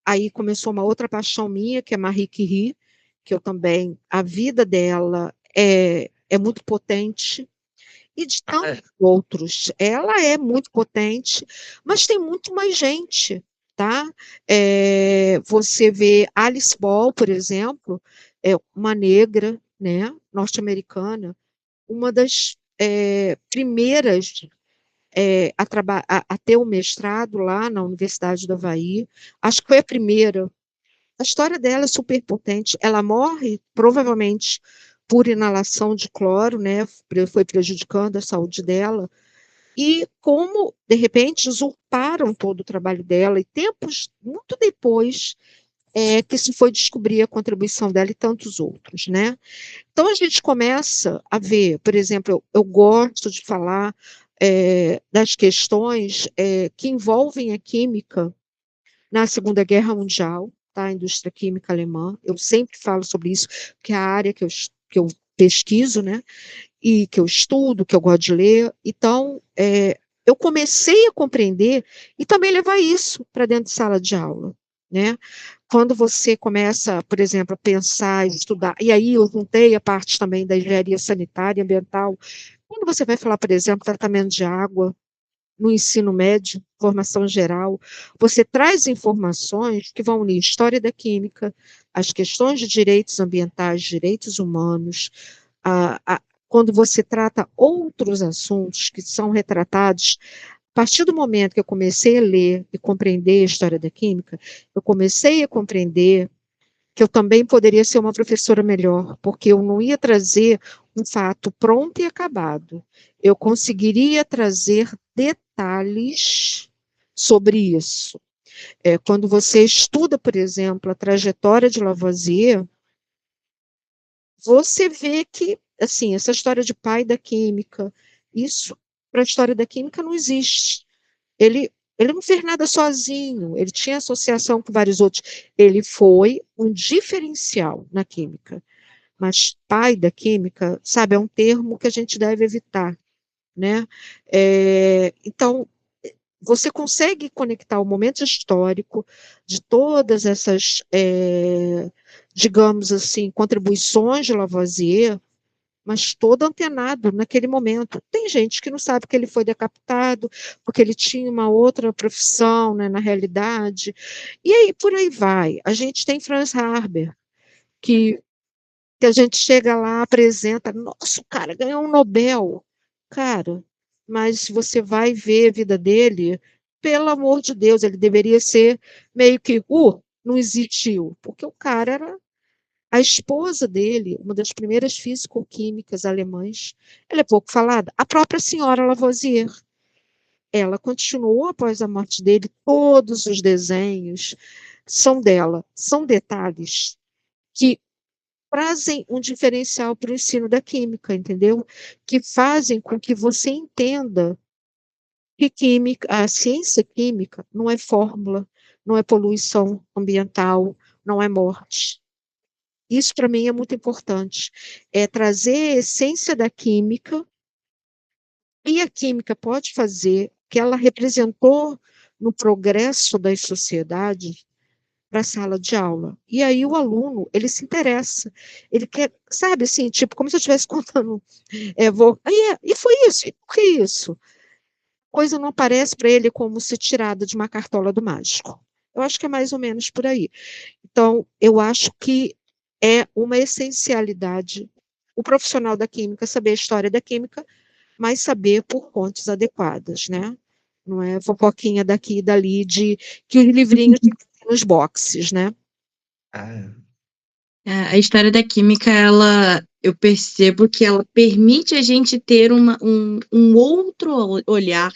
aí começou uma outra paixão minha, que é Marie Curie, que eu também, a vida dela é muito potente, e de tantos outros. Ela é muito potente, mas tem muito mais gente, tá? Você vê Alice Ball, por exemplo, uma negra, né, norte-americana, uma das primeiras a ter o mestrado lá na Universidade do Havaí, acho que foi a primeira. A história dela é super potente. Ela morre, provavelmente, por inalação de cloro, né? Foi prejudicando a saúde dela. e como, de repente, usurparam todo o trabalho dela, e tempos muito depois que se foi descobrir a contribuição dela e tantos outros, né? Então, a gente começa a ver, por exemplo, eu gosto de falar das questões que envolvem a química na Segunda Guerra Mundial, tá? A indústria química alemã. Eu sempre falo sobre isso, que é a área que eu pesquiso, né? E que eu estudo, que eu gosto de ler. Então, eu comecei a compreender e também levar isso para dentro de sala de aula, né? Quando você começa, por exemplo, a pensar, estudar, e aí eu juntei a parte também da engenharia sanitária e ambiental, quando você vai falar, por exemplo, tratamento de água no ensino médio, formação geral, você traz informações que vão unir história da química, as questões de direitos ambientais, direitos humanos, quando você trata outros assuntos que são retratados. A partir do momento que eu comecei a ler e compreender a história da química, eu comecei a compreender que eu também poderia ser uma professora melhor, porque eu não ia trazer um fato pronto e acabado. Eu conseguiria trazer detalhes sobre isso. Quando você estuda, por exemplo, a trajetória de Lavoisier, você vê que, assim, essa história de pai da química, isso para a história da química não existe. Ele não fez nada sozinho, ele tinha associação com vários outros. Ele foi um diferencial na química. Mas pai da química, sabe, é um termo que a gente deve evitar, né? Então, você consegue conectar o momento histórico de todas essas, digamos assim, contribuições de Lavoisier, mas todo antenado naquele momento. Tem gente que não sabe que ele foi decapitado, porque ele tinha uma outra profissão, né, na realidade. E aí, por aí vai. A gente tem Franz Harber, que, que a gente chega lá, apresenta, nossa, o cara ganhou um Nobel. Cara, mas se você vai ver a vida dele, pelo amor de Deus, ele deveria ser meio que, não existiu, porque o cara era a esposa dele, uma das primeiras físico-químicas alemãs, ela é pouco falada. A própria senhora Lavoisier, ela continuou após a morte dele, todos os desenhos são dela. São detalhes que trazem um diferencial para o ensino da química, entendeu? Que fazem com que você entenda que química, a ciência química não é fórmula, não é poluição ambiental, não é morte. Isso para mim é muito importante. É trazer a essência da química, e a química pode fazer, que ela representou no progresso das sociedades, para a sala de aula. E aí o aluno, ele se interessa, ele quer, sabe assim, tipo, como se eu estivesse contando, e foi isso, e por que isso? Coisa não aparece para ele como se tirada de uma cartola do mágico. Eu acho que é mais ou menos por aí. Então, eu acho que é uma essencialidade o profissional da química saber a história da química, mas saber por fontes adequadas, né? Não é fofoquinha daqui e dali de que os livrinhos nos boxes, né? Ah, A história da química, eu percebo que ela permite a gente ter um outro olhar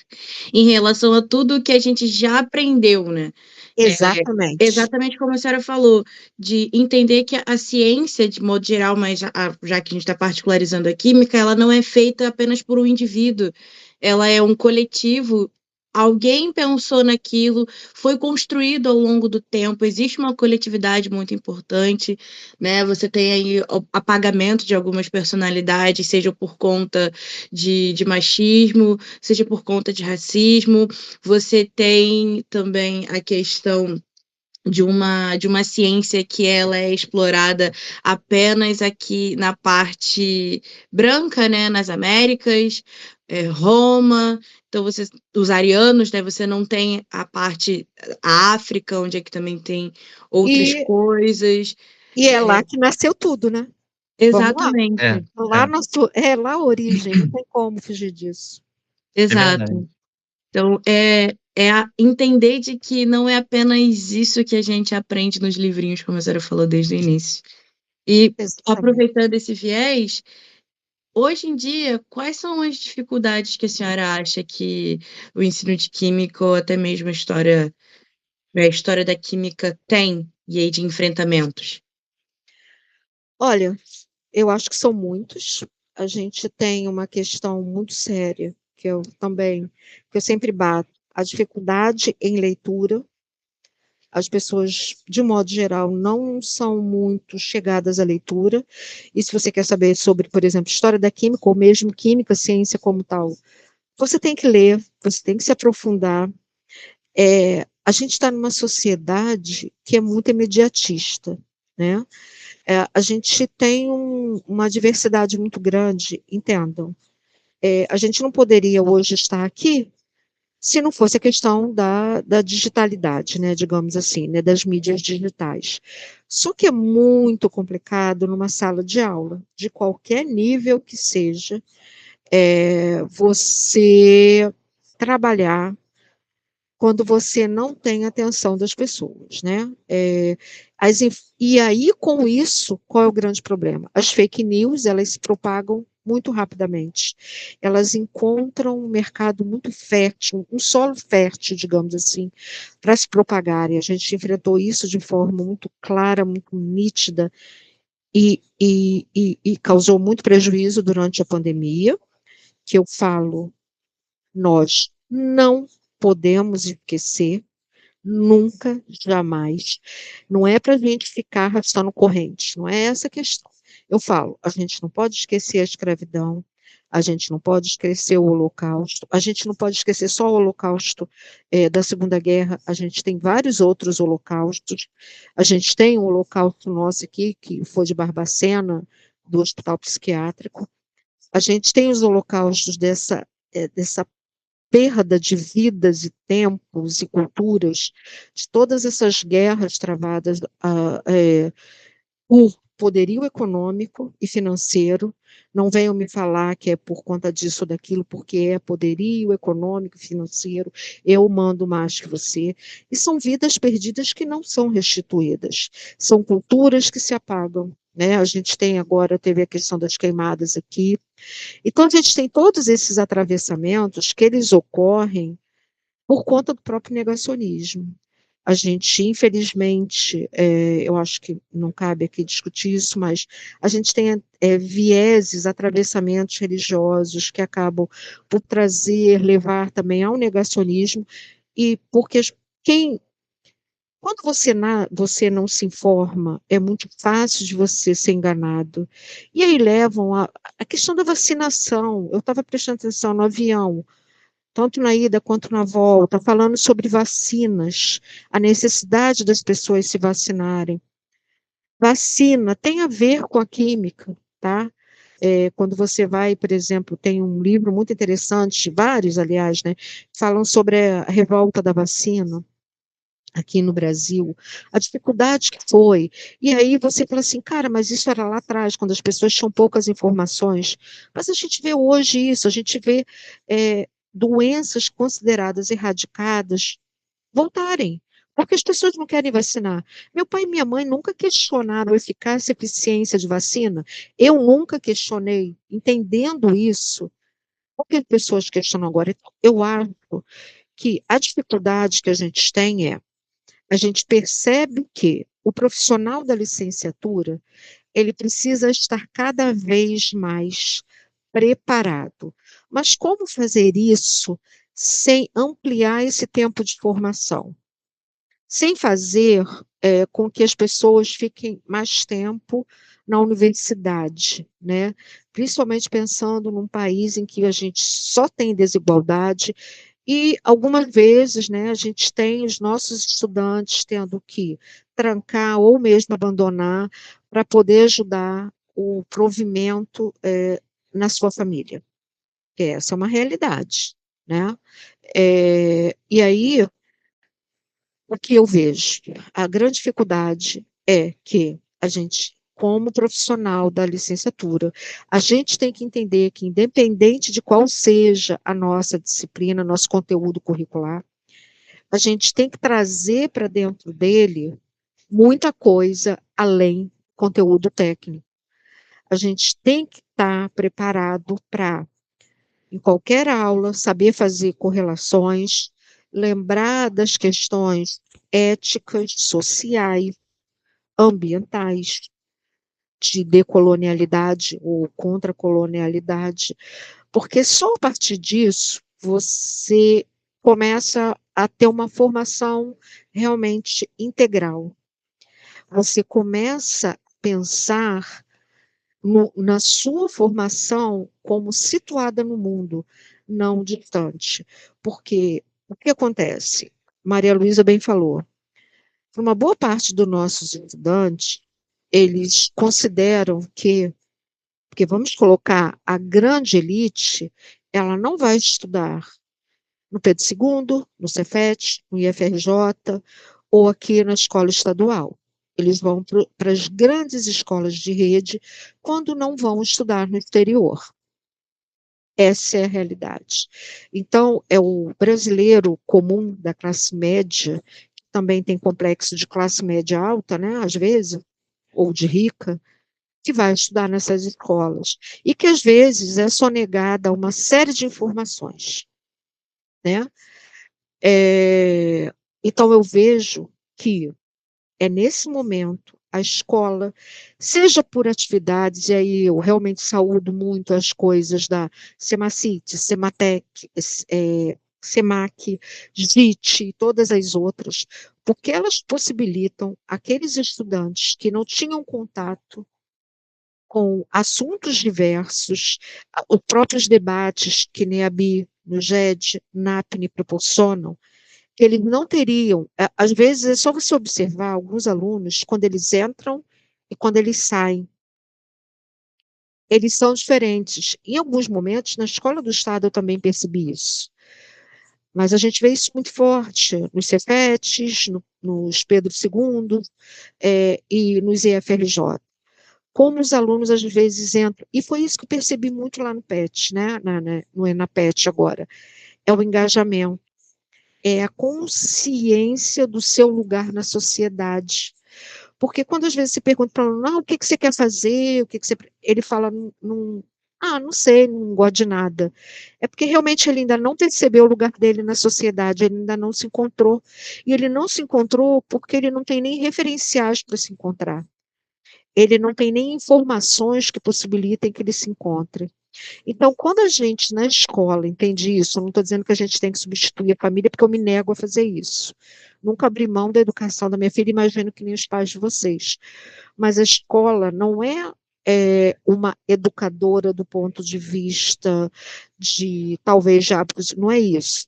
em relação a tudo que a gente já aprendeu, né? Exatamente. Exatamente como a senhora falou, de entender que a ciência, de modo geral, mas já que a gente está particularizando a química, ela não é feita apenas por um indivíduo, ela é um coletivo. Alguém pensou naquilo, foi construído ao longo do tempo, existe uma coletividade muito importante, né? Você tem aí o apagamento de algumas personalidades, seja por conta de machismo, seja por conta de racismo. Você tem também a questão de uma ciência que ela é explorada apenas aqui na parte branca, né, nas Américas, Roma, então os arianos, né, você não tem a parte a África, onde é que também tem outras E, coisas. e é lá que nasceu tudo, né? Vamos lá. é, Exatamente, Lá, lá a origem, não tem como fugir disso. é verdade. exato. Então, entender de que não é apenas isso que a gente aprende nos livrinhos, como a senhora falou desde o início. E Exatamente. aproveitando esse viés, Hoje em dia, quais são as dificuldades que a senhora acha que o ensino de química ou até mesmo a história da química tem, e aí de enfrentamentos? Olha, eu acho que são muitos. A gente tem uma questão muito séria, que eu sempre bato, a dificuldade em leitura. As pessoas, de modo geral, não são muito chegadas à leitura. E se você quer saber sobre, por exemplo, história da química, ou mesmo química, ciência como tal, você tem que ler, você tem que se aprofundar. A gente está numa sociedade que é muito imediatista, né? A gente tem uma diversidade muito grande, entendam. A gente não poderia hoje estar aqui se não fosse a questão da digitalidade, né, digamos assim, né, das mídias digitais. Só que é muito complicado numa sala de aula, de qualquer nível que seja, você trabalhar quando você não tem atenção das pessoas, né? E aí, com isso, qual é o grande problema? As fake news, elas se propagam muito rapidamente. Elas encontram um mercado muito fértil, um solo fértil, digamos assim, para se propagarem. A gente enfrentou isso de forma muito clara, muito nítida, e causou muito prejuízo durante a pandemia, que eu falo, nós não podemos esquecer. Nunca, jamais. Não é para a gente ficar arrastando corrente, não é essa a questão. Eu falo, a gente não pode esquecer a escravidão, a gente não pode esquecer o Holocausto, a gente não pode esquecer só o Holocausto da Segunda Guerra, a gente tem vários outros holocaustos, a gente tem um holocausto nosso aqui, que foi de Barbacena, do Hospital Psiquiátrico, a gente tem os holocaustos dessa perda de vidas e tempos e culturas, de todas essas guerras travadas por poderio econômico e financeiro. Não venham me falar que é por conta disso ou daquilo, porque é poderio econômico e financeiro, eu mando mais que você. E são vidas perdidas que não são restituídas, são culturas que se apagam. Né? A gente tem agora, teve a questão das queimadas aqui, então, a gente tem todos esses atravessamentos que eles ocorrem por conta do próprio negacionismo. A gente, infelizmente, eu acho que não cabe aqui discutir isso, mas a gente tem vieses, atravessamentos religiosos que acabam por levar também ao negacionismo, e porque quem quando você não se informa, é muito fácil de você ser enganado. E aí levam a questão da vacinação. Eu estava prestando atenção no avião, tanto na ida quanto na volta, falando sobre vacinas, a necessidade das pessoas se vacinarem. Vacina tem a ver com a química, tá? Quando você vai, por exemplo, tem um livro muito interessante, vários, aliás, né, falam sobre a revolta da vacina aqui no Brasil, a dificuldade que foi. E aí você fala assim, cara, mas isso era lá atrás, quando as pessoas tinham poucas informações. Mas a gente vê hoje isso, a gente vê doenças consideradas erradicadas voltarem. Porque as pessoas não querem vacinar. Meu pai e minha mãe nunca questionaram a eficácia e eficiência de vacina. Eu nunca questionei. Entendendo isso, por que as pessoas questionam agora? Então, eu acho que a dificuldade que a gente tem a gente percebe que o profissional da licenciatura, ele precisa estar cada vez mais preparado. Mas como fazer isso sem ampliar esse tempo de formação? Sem fazer com que as pessoas fiquem mais tempo na universidade, né? Principalmente pensando num país em que a gente só tem desigualdade e algumas vezes, né, a gente tem os nossos estudantes tendo que trancar ou mesmo abandonar para poder ajudar o provimento na sua família. Que essa é uma realidade, né? E aí, o que eu vejo? A grande dificuldade é que a gente, como profissional da licenciatura, a gente tem que entender que, independente de qual seja a nossa disciplina, nosso conteúdo curricular, a gente tem que trazer para dentro dele muita coisa além do conteúdo técnico. a gente tem que estar preparado para, em qualquer aula, saber fazer correlações, lembrar das questões éticas, sociais, ambientais, de decolonialidade ou contracolonialidade, porque só a partir disso você começa a ter uma formação realmente integral. Você começa a pensar na sua formação como situada no mundo, não distante. Porque o que acontece? Maria Luísa bem falou, para uma boa parte dos nossos estudantes, eles consideram que, porque vamos colocar a grande elite, ela não vai estudar no Pedro II, no Cefet, no IFRJ ou aqui na escola estadual. Eles vão para as grandes escolas de rede quando não vão estudar no exterior. Essa é a realidade. Então, é o brasileiro comum da classe média, que também tem complexo de classe média alta, né, às vezes, ou de rica, que vai estudar nessas escolas. E que, às vezes, é sonegada uma série de informações, né? Então, eu vejo que é nesse momento a escola, seja por atividades, e aí eu realmente saúdo muito as coisas da Semacite, Sematec, Semac, JIT e todas as outras, porque elas possibilitam aqueles estudantes que não tinham contato com assuntos diversos, os próprios debates que NEABI, no GED, NAPNE proporcionam, que eles não teriam, às vezes é só você observar alguns alunos, quando eles entram e quando eles saem, eles são diferentes. Em alguns momentos, na escola do Estado, eu também percebi isso. Mas a gente vê isso muito forte nos Cefetes, nos Pedro II, e nos IFRJ. Como os alunos, às vezes, entram, e foi isso que eu percebi muito lá no PET, né? Não é na PET agora, é o engajamento. É a consciência do seu lugar na sociedade. Porque quando às vezes você pergunta para ele, não, o que você quer fazer? Ele fala, não sei, não gosto de nada. É porque realmente ele ainda não percebeu o lugar dele na sociedade, ele ainda não se encontrou. E ele não se encontrou porque ele não tem nem referenciais para se encontrar. Ele não tem nem informações que possibilitem que ele se encontre. Então, quando a gente, na escola, entende isso, eu não estou dizendo que a gente tem que substituir a família, porque eu me nego a fazer isso. Nunca abri mão da educação da minha filha, imagino que nem os pais de vocês. Mas a escola não é uma educadora do ponto de vista de, talvez, de hábitos, não é isso.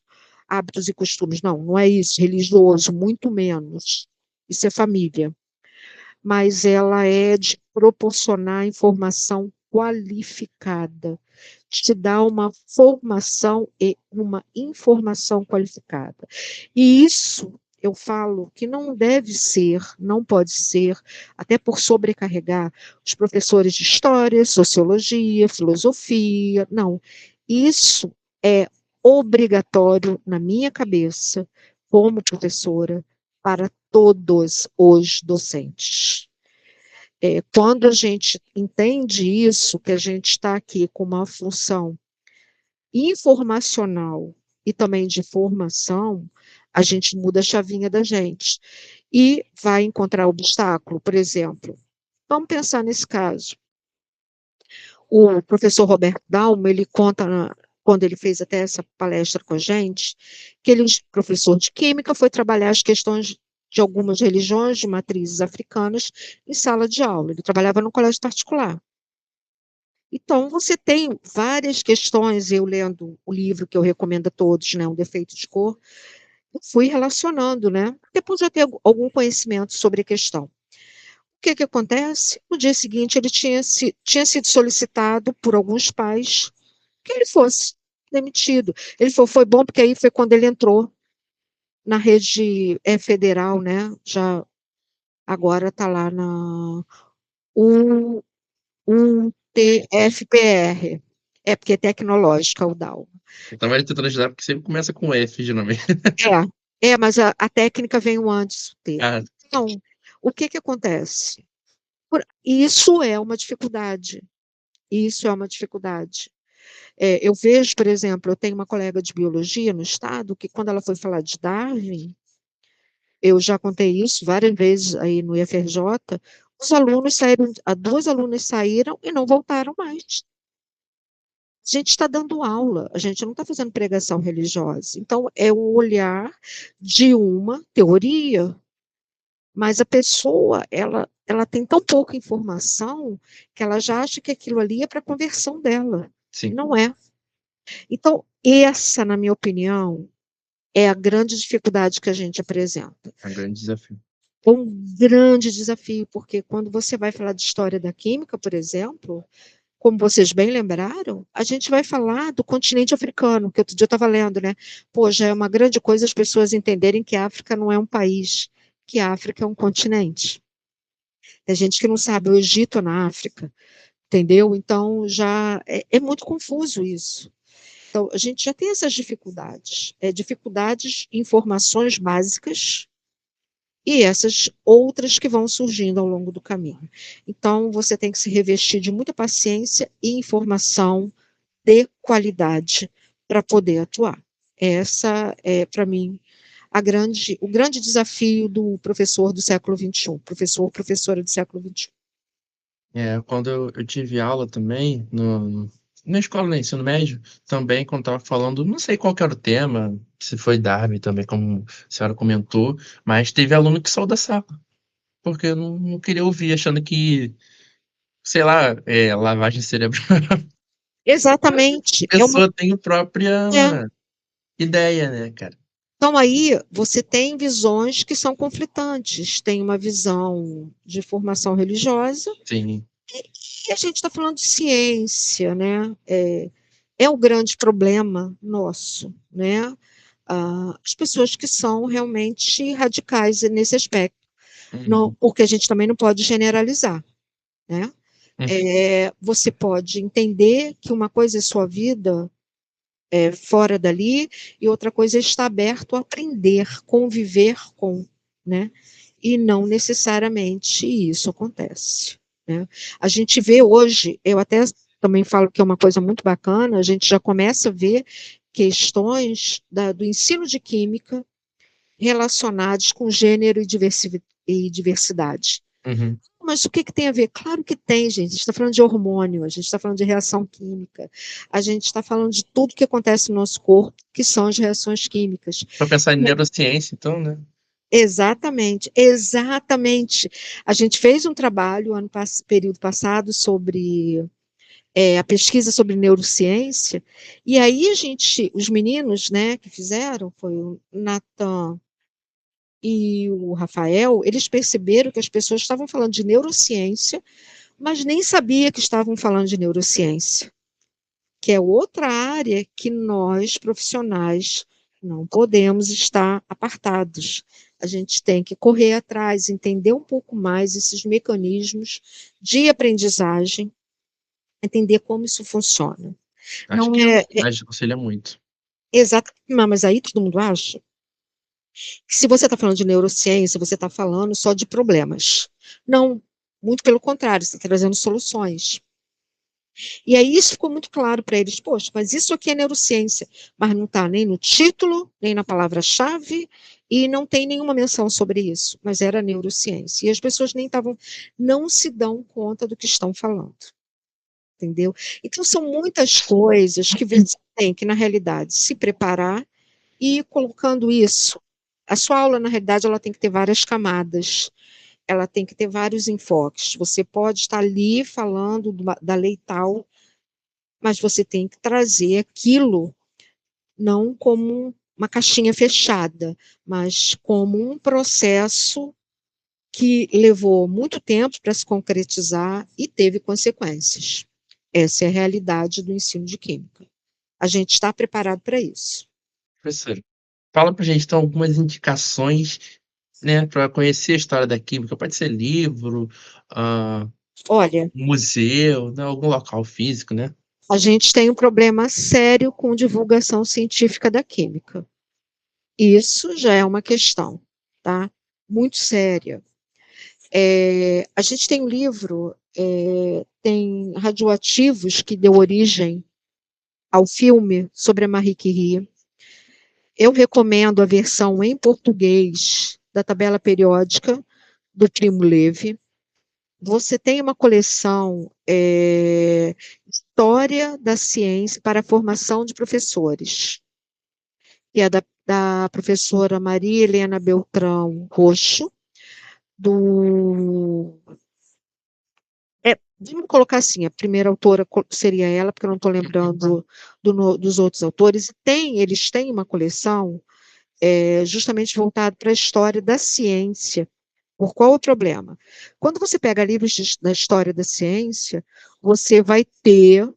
Hábitos e costumes, não é isso. Religioso, muito menos. Isso é família. Mas ela é de proporcionar informação qualificada, te dá uma formação e uma informação qualificada. E isso eu falo que não deve ser, não pode ser, até por sobrecarregar os professores de história, sociologia, filosofia, não. Isso é obrigatório na minha cabeça, como professora, para todos os docentes. Quando a gente entende isso, que a gente está aqui com uma função informacional e também de formação, a gente muda a chavinha da gente e vai encontrar obstáculo, por exemplo. Vamos pensar nesse caso. O professor Roberto Dalmo, ele conta, quando ele fez até essa palestra com a gente, que ele, professor de química, foi trabalhar as questões de algumas religiões de matrizes africanas em sala de aula. Ele trabalhava num colégio particular. Então, você tem várias questões, eu lendo o livro que eu recomendo a todos, né, Um Defeito de Cor, eu fui relacionando, né, depois eu ter algum conhecimento sobre a questão. O que acontece? No dia seguinte, ele tinha sido solicitado por alguns pais que ele fosse demitido. Ele falou, foi bom, porque aí foi quando ele entrou na rede federal, né, já agora está lá na UTFPR. Porque é tecnológica, o DAO. Eu estava tentando ajudar, porque sempre começa com F, geralmente. Mas a técnica veio antes do T. Ah, Então, o que acontece? Isso é uma dificuldade. E isso é uma dificuldade. Eu vejo, por exemplo, eu tenho uma colega de biologia no estado que, quando ela foi falar de Darwin, eu já contei isso várias vezes aí no IFRJ, os alunos saíram, duas alunas saíram e não voltaram mais. A gente está dando aula, a gente não está fazendo pregação religiosa. Então, é o olhar de uma teoria, mas a pessoa, ela tem tão pouca informação que ela já acha que aquilo ali é para a conversão dela. E Sim, não é. Então, essa, na minha opinião, é a grande dificuldade que a gente apresenta. é um grande desafio. É um grande desafio, porque quando você vai falar de história da química, por exemplo, como vocês bem lembraram, a gente vai falar do continente africano, que outro dia eu estava lendo, né? Pô, já é uma grande coisa as pessoas entenderem que a África não é um país, que a África é um continente. Tem gente que não sabe, o Egito é na África, entendeu? Então, já é muito confuso isso. Então, a gente já tem essas dificuldades. Dificuldades, informações básicas, e essas outras que vão surgindo ao longo do caminho. Então, você tem que se revestir de muita paciência e informação de qualidade para poder atuar. Essa é, para mim, o grande desafio do professor do século XXI, professora do século XXI. Quando eu tive aula também, na escola, no ensino médio, também, quando estava falando, não sei qual que era o tema, se foi Darwin também, como a senhora comentou, mas teve aluno que saiu da sala, porque eu não queria ouvir, achando que, sei lá, lavagem cerebral. Exatamente. A pessoa tem a própria É. ideia, né, cara? Então, aí, você tem visões que são conflitantes. Tem uma visão de formação religiosa, Sim, e a gente está falando de ciência, né? É o grande problema nosso, né? As pessoas que são realmente radicais nesse aspecto. Não, uhum, porque a gente também não pode generalizar, né? uhum, Você pode entender que uma coisa é sua vida fora dali, e outra coisa é estar aberto a aprender, conviver com, né? E não necessariamente isso acontece, né? A gente vê hoje, eu até também falo que é uma coisa muito bacana, a gente já começa a ver questões do ensino de química relacionados com gênero e diversidade. uhum. Mas o que tem a ver? Claro que tem, gente. A gente está falando de hormônio, a gente está falando de reação química, a gente está falando de tudo que acontece no nosso corpo, que são as reações químicas. Para pensar em neurociência, então, né? Exatamente, exatamente. A gente fez um trabalho período passado sobre a pesquisa sobre neurociência, e aí os meninos, né, que fizeram, foi o Nathan e o Rafael, eles perceberam que as pessoas estavam falando de neurociência, mas nem sabia que estavam falando de neurociência, que é outra área que nós, profissionais, não podemos estar apartados. A gente tem que correr atrás, entender um pouco mais esses mecanismos de aprendizagem, entender como isso funciona. Acho Não que a é, universidade auxilia muito. exato, mas aí todo mundo acha que, se você está falando de neurociência, você está falando só de problemas. Não, muito pelo contrário, você está trazendo soluções. E aí isso ficou muito claro para eles. Poxa, mas isso aqui é neurociência, mas não está nem no título, nem na palavra-chave, e não tem nenhuma menção sobre isso, mas era neurociência. E as pessoas não se dão conta do que estão falando, entendeu? Então são muitas coisas que você tem que, na realidade, se preparar e ir colocando isso. A sua aula, na realidade, ela tem que ter várias camadas, ela tem que ter vários enfoques. Você pode estar ali falando da lei tal, mas você tem que trazer aquilo não como uma caixinha fechada, mas como um processo que levou muito tempo para se concretizar e teve consequências. Essa é a realidade do ensino de química. A gente está preparado para isso. Professor, fala pra gente, então, algumas indicações, né, para conhecer a história da química. Pode ser livro, ah, Olha, museu, né, algum local físico, né? a gente tem um problema sério com divulgação científica da química. Isso já é uma questão, tá? Muito séria. A gente tem um livro tem Radioativos, que deu origem ao filme sobre a Marie Curie. Eu recomendo a versão em português da tabela periódica do Primo Levi. Você tem uma coleção História da Ciência para a Formação de Professores, que é da professora Maria Helena Beltrão Roxo, vamos colocar assim, a primeira autora seria ela, porque eu não estou lembrando dos outros autores. Eles têm uma coleção justamente voltada para a história da ciência. Por qual o problema? Quando você pega livros da história da ciência, você vai ter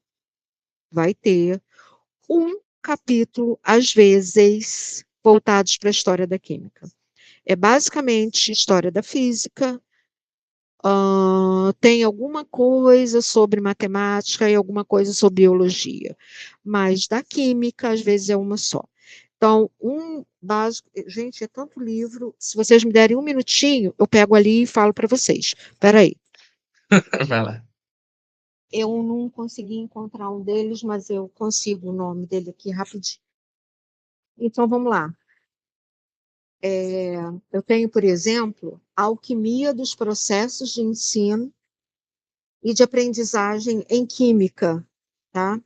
um capítulo, às vezes, voltados para a história da química. É basicamente história da física, tem alguma coisa sobre matemática e alguma coisa sobre biologia, mas da química, às vezes, é uma só. Então, básico. Gente, é tanto livro. Se vocês me derem um minutinho, eu pego ali e falo para vocês. Espera aí. Vai lá. Eu não consegui encontrar um deles, mas eu consigo o nome dele aqui rapidinho. Então, vamos lá. Eu tenho, por exemplo, a Alquimia dos Processos de Ensino e de Aprendizagem em Química, tá?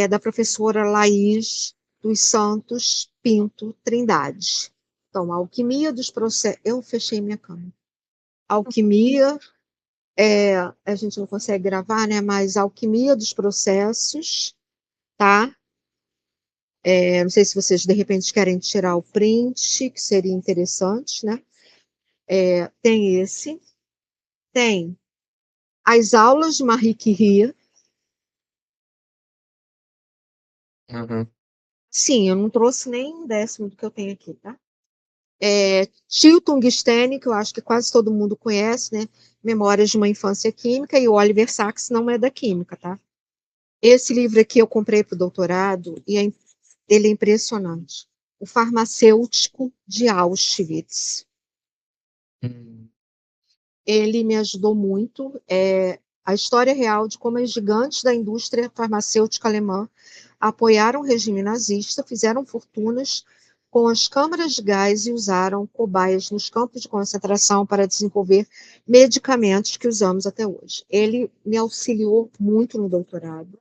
Da professora Laís dos Santos Pinto Trindade. Então, a Alquimia dos Processos... Eu fechei minha câmera. Alquimia, a gente não consegue gravar, né? Mas Alquimia dos Processos, tá? Não sei se vocês, de repente, querem tirar o print, que seria interessante, né? Tem esse. Tem as aulas de Marie Curie. Uhum. Sim, eu não trouxe nem um décimo do que eu tenho aqui, tá? Tio Tungstênio, que eu acho que quase todo mundo conhece, né? Memórias de uma Infância Química, e o Oliver Sacks não é da química, tá? Esse livro aqui eu comprei para o doutorado e ele é impressionante. O Farmacêutico de Auschwitz. Ele me ajudou muito. A história real de como os gigantes da indústria farmacêutica alemã apoiaram o regime nazista, fizeram fortunas com as câmaras de gás e usaram cobaias nos campos de concentração para desenvolver medicamentos que usamos até hoje. Ele me auxiliou muito no doutorado.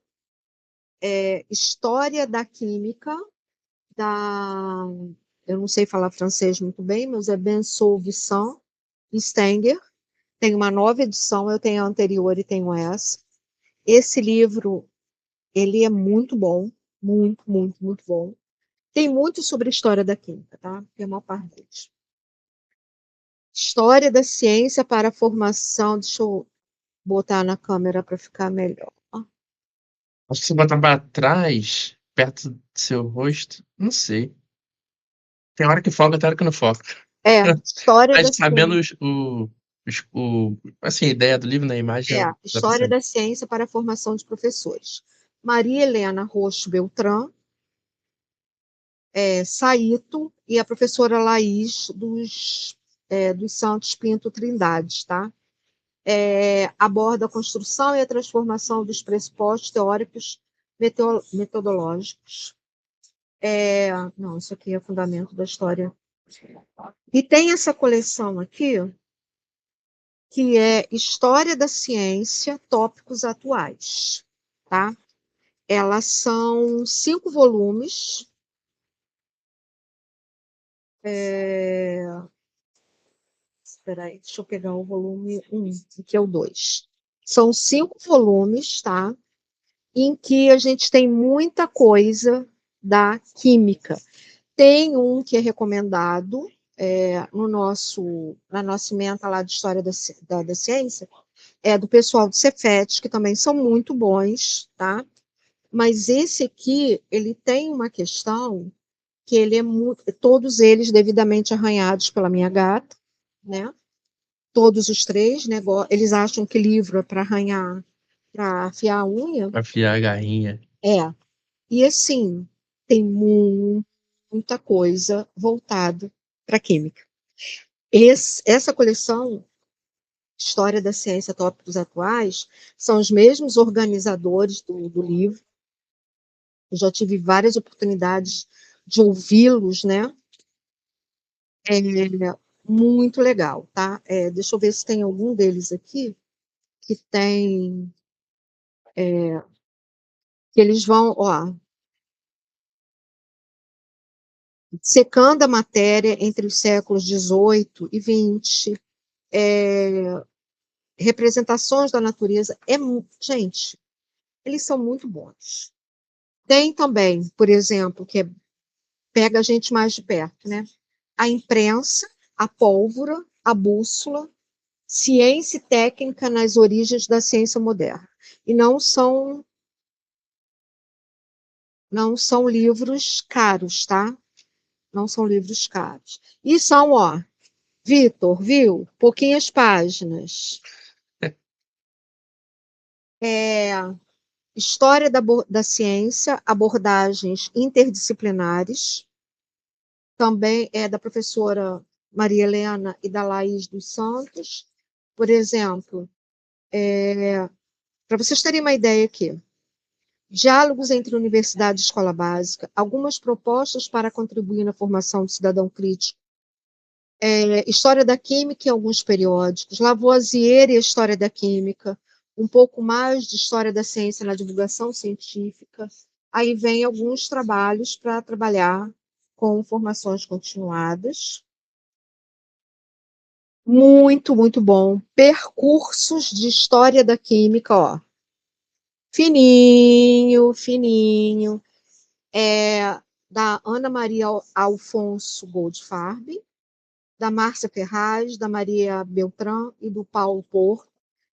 História da química, eu não sei falar francês muito bem, mas é Bensoul-Vicent Stenger. Tem uma nova edição, eu tenho a anterior e tenho essa. Esse livro, ele é muito bom, muito, muito, muito bom. Tem muito sobre a história da química, tá? Tem uma parte deles. História da ciência para a formação. Deixa eu botar na câmera para ficar melhor. Acho que se botar pra trás, perto do seu rosto, não sei. Tem hora que foca, tem hora que não foca. História da Mas sabendo ciência. assim, a ideia do livro na imagem, dá pra História saber. da ciência para a formação de professores. Maria Helena Roxo Beltrán, Saito e a professora Laís dos Santos Pinto Trindade, tá? Aborda a construção e a transformação dos pressupostos teóricos metodológicos. Não, isso aqui é fundamento da história. E tem essa coleção aqui, que é História da Ciência, Tópicos Atuais, tá? Elas são 5 volumes. Espera aí, deixa eu pegar o volume 1, que é o 2. São 5 volumes, tá? Em que a gente tem muita coisa da química. Tem um que é recomendado na nossa ementa lá de História da Ciência, do pessoal do Cefet, que também são muito bons, tá? Mas esse aqui, ele tem uma questão que ele é todos eles devidamente arranhados pela minha gata, né? Todos os 3, né? Eles acham que livro é para arranhar, para afiar a unha. Pra afiar a garrinha. E assim, tem muita coisa voltada para química. Essa coleção História da Ciência, Tópicos Atuais, são os mesmos organizadores do livro. Eu já tive várias oportunidades de ouvi-los, né? É muito legal, tá? Deixa eu ver se tem algum deles aqui que tem, que eles vão, ó, secando a matéria entre os séculos XVIII e XX, representações da natureza. Gente, eles são muito bons. Tem também, por exemplo, que pega a gente mais de perto, né? A imprensa, a pólvora, a bússola, ciência e técnica nas origens da ciência moderna. E não são livros caros, tá? Não são livros caros. E são, ó, Vitor, viu? Pouquinhas páginas. História da ciência, abordagens interdisciplinares. Também é da professora Maria Helena e da Laís dos Santos. Por exemplo, para vocês terem uma ideia aqui, diálogos entre universidade e escola básica, algumas propostas para contribuir na formação do cidadão crítico, história da química em alguns periódicos, Lavoisier e a história da química, um pouco mais de história da ciência na divulgação científica. Aí vem alguns trabalhos para trabalhar com formações continuadas. Muito, muito bom. Percursos de história da química, ó. Fininho, fininho. Da Ana Maria Alfonso Goldfarb, da Márcia Ferraz, da Maria Beltrán e do Paulo Porto.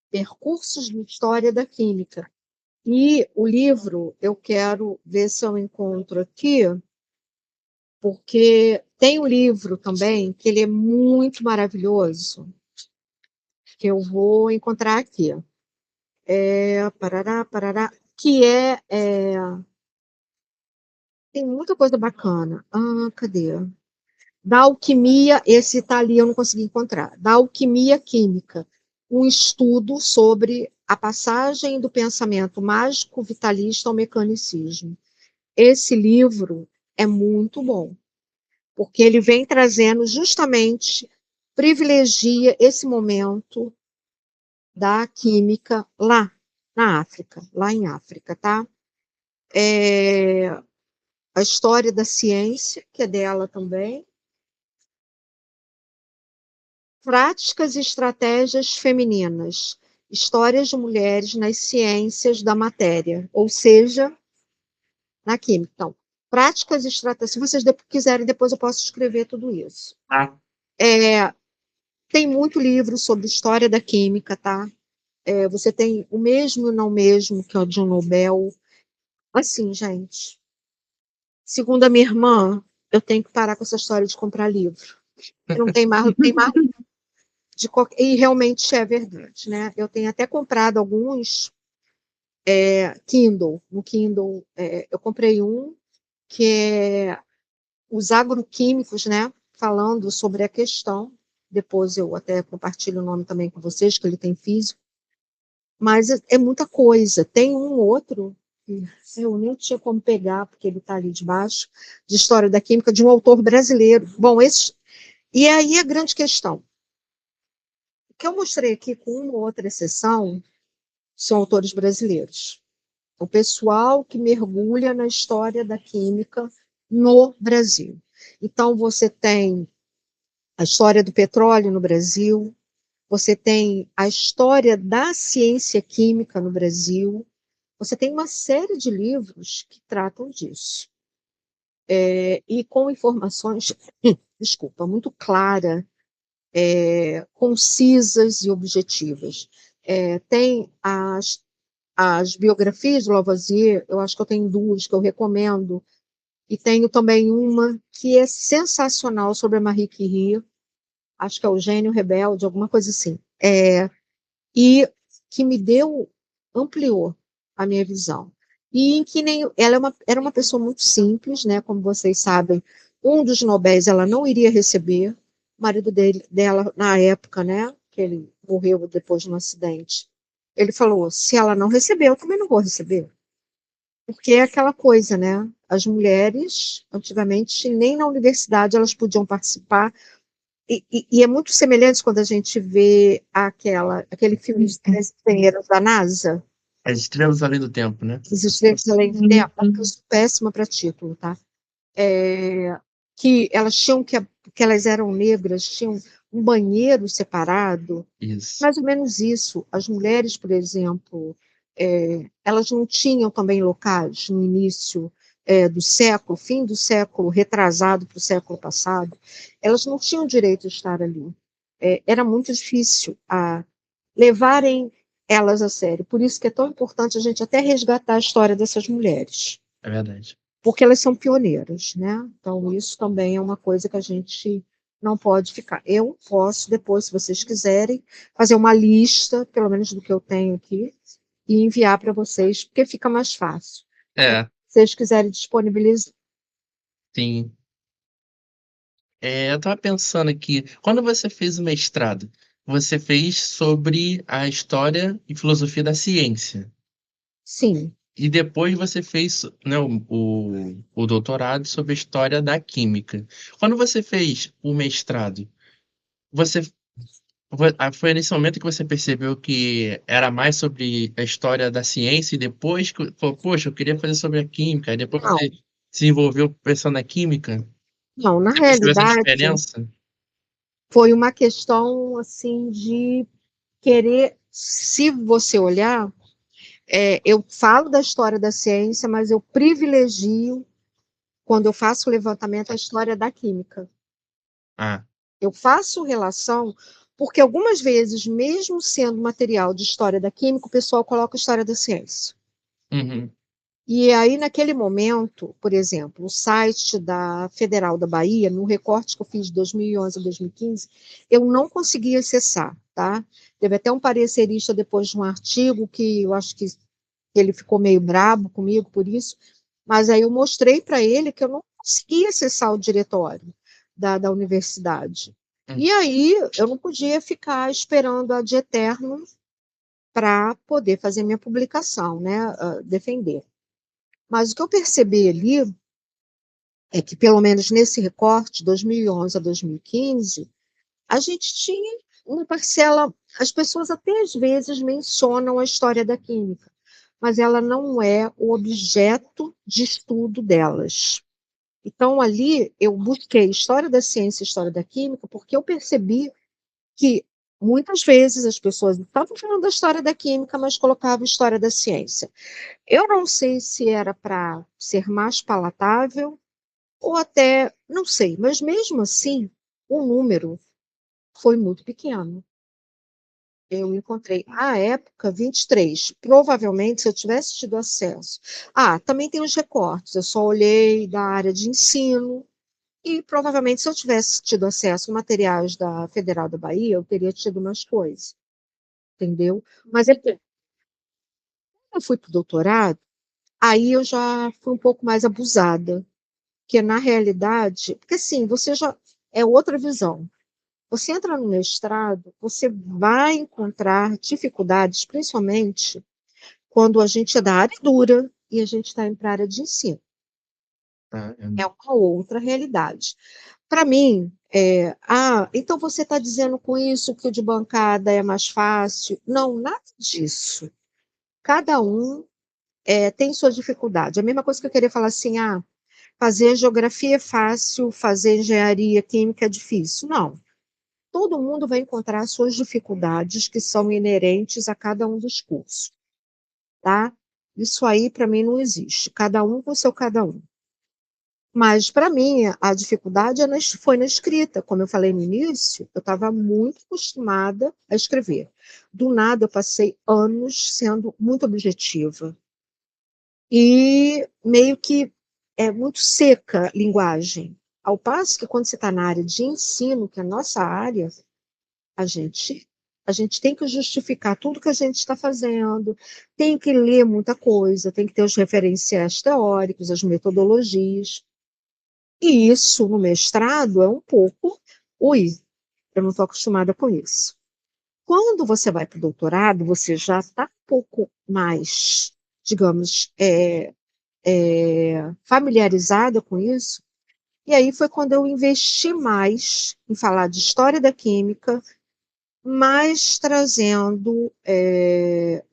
Percursos de história da química. E o livro, eu quero ver se eu encontro aqui, porque tem um livro também, que ele é muito maravilhoso, que eu vou encontrar aqui. Parará, que tem muita coisa bacana. Cadê? Da alquimia, esse está ali, eu não consegui encontrar. Da alquimia química, um estudo sobre a passagem do pensamento mágico vitalista ao mecanicismo. Esse livro é muito bom, porque ele vem trazendo justamente, privilegia esse momento da química lá na África, lá em África, tá? A história da ciência, que é dela também. Práticas e estratégias femininas, histórias de mulheres nas ciências da matéria, ou seja, na química. Então, práticas e estratégias, se vocês quiserem, depois eu posso escrever tudo isso. Tem muito livro sobre história da química, tá? Você tem o mesmo e não mesmo, que é o de um Nobel. Assim, gente, segundo a minha irmã, eu tenho que parar com essa história de comprar livro. Não tem mais e realmente é verdade, né? Eu tenho até comprado alguns Kindle. No Kindle, eu comprei um que é os agroquímicos, né? Falando sobre a questão. Depois eu até compartilho o nome também com vocês, que ele tem físico. Mas é muita coisa. Tem um outro, que eu nem tinha como pegar, porque ele está ali debaixo, de História da Química, de um autor brasileiro. Bom, e aí a grande questão. O que eu mostrei aqui, com uma ou outra exceção, são autores brasileiros. O pessoal que mergulha na história da química no Brasil. Então, você tem a história do petróleo no Brasil, você tem a história da ciência química no Brasil, você tem uma série de livros que tratam disso. E com informações, desculpa, muito claras, concisas e objetivas. Tem as biografias do Lavoisier, eu acho que eu tenho duas que eu recomendo, e tenho também uma que é sensacional sobre a Marie Curie, acho que é o Gênio Rebelde, alguma coisa assim, e que me ampliou a minha visão. E em que ela era uma pessoa muito simples, né, como vocês sabem, um dos Nobéis ela não iria receber, o marido dela, na época, né, que ele morreu depois de um acidente. Ele falou: se ela não receber, eu também não vou receber. Porque é aquela coisa, né? As mulheres, antigamente, nem na universidade elas podiam participar. E é muito semelhante quando a gente vê aquele filme de três engenheiros da NASA, As Estrelas Além do Tempo, né? Os Estrelas Além do Tempo, eu sou péssima para título, tá? Que elas tinham que elas eram negras, tinham um banheiro separado, Isso. mais ou menos isso. As mulheres, por exemplo, elas não tinham também locais no início do século, fim do século retrasado para o século passado, elas não tinham direito de estar ali. Era muito difícil levarem elas a sério. Por isso que é tão importante a gente até resgatar a história dessas mulheres, É verdade. porque elas são pioneiras, né? Então, isso também é uma coisa que a gente não pode ficar. Eu posso, depois, se vocês quiserem, fazer uma lista, pelo menos do que eu tenho aqui, e enviar para vocês, porque fica mais fácil. Se vocês quiserem disponibilizar. Sim. Eu estava pensando aqui, quando você fez o mestrado, você fez sobre a história e filosofia da ciência. Sim. E depois você fez, né, o doutorado sobre a história da química. Quando você fez o mestrado, você foi nesse momento que você percebeu que era mais sobre a história da ciência e depois que falou, poxa, eu queria fazer sobre a química. E depois Não, você se envolveu pensando na química? não, na Você percebeu essa realidade, diferença? foi uma questão, assim, de querer, se você olhar, eu falo da história da ciência, mas eu privilegio, quando eu faço o levantamento, a história da química. Ah, Eu faço relação, porque algumas vezes, mesmo sendo material de história da química, o pessoal coloca história da ciência. uhum, E aí, naquele momento, por exemplo, o site da Federal da Bahia, no recorte que eu fiz de 2011 a 2015, eu não conseguia acessar, tá? Teve até um parecerista depois de um artigo que eu acho que ele ficou meio brabo comigo por isso, mas aí eu mostrei para ele que eu não conseguia acessar o diretório da universidade. E aí eu não podia ficar esperando a de eterno para poder fazer minha publicação, né? Defender. Mas o que eu percebi ali é que, pelo menos nesse recorte, 2011 a 2015, a gente tinha uma parcela. As pessoas até às vezes mencionam a história da química, mas ela não é o objeto de estudo delas. Então, ali, eu busquei história da ciência e história da química, porque eu percebi que muitas vezes as pessoas estavam falando da história da química, mas colocavam história da ciência. Eu não sei se era para ser mais palatável, ou até, não sei, mas mesmo assim, o número foi muito pequeno. Eu encontrei, à época, 23. Provavelmente, se eu tivesse tido acesso. Também tem os recortes. Eu só olhei da área de ensino. E provavelmente, se eu tivesse tido acesso a materiais da Federal da Bahia, eu teria tido mais coisas. Entendeu? Mas quando eu fui para o doutorado, aí eu já fui um pouco mais abusada. Porque, na realidade, porque assim, você já. É outra visão. Você entra no mestrado, você vai encontrar dificuldades, principalmente quando a gente é da área dura e a gente está indo para a área de ensino. tá. É uma outra realidade. Para mim, então você está dizendo com isso que o de bancada é mais fácil? Não, nada disso. Cada um tem sua dificuldade. A mesma coisa que eu queria falar assim, fazer geografia é fácil, fazer engenharia química é difícil. Não. Todo mundo vai encontrar suas dificuldades que são inerentes a cada um dos cursos, tá? Isso aí, para mim, não existe. Cada um com o seu cada um. Mas, para mim, a dificuldade foi na escrita. Como eu falei no início, eu estava muito acostumada a escrever. Do nada, eu passei anos sendo muito objetiva. E meio que é muito seca a linguagem. Ao passo que, quando você está na área de ensino, que é a nossa área, a gente, a gente tem que justificar tudo que a gente está fazendo, tem que ler muita coisa, tem que ter os referenciais teóricos, as metodologias. E isso, no mestrado, é um pouco, ui, eu não estou acostumada com isso. Quando você vai para o doutorado, você já está um pouco mais, digamos, familiarizada com isso. E aí foi quando eu investi mais em falar de história da química, mas trazendo. Eu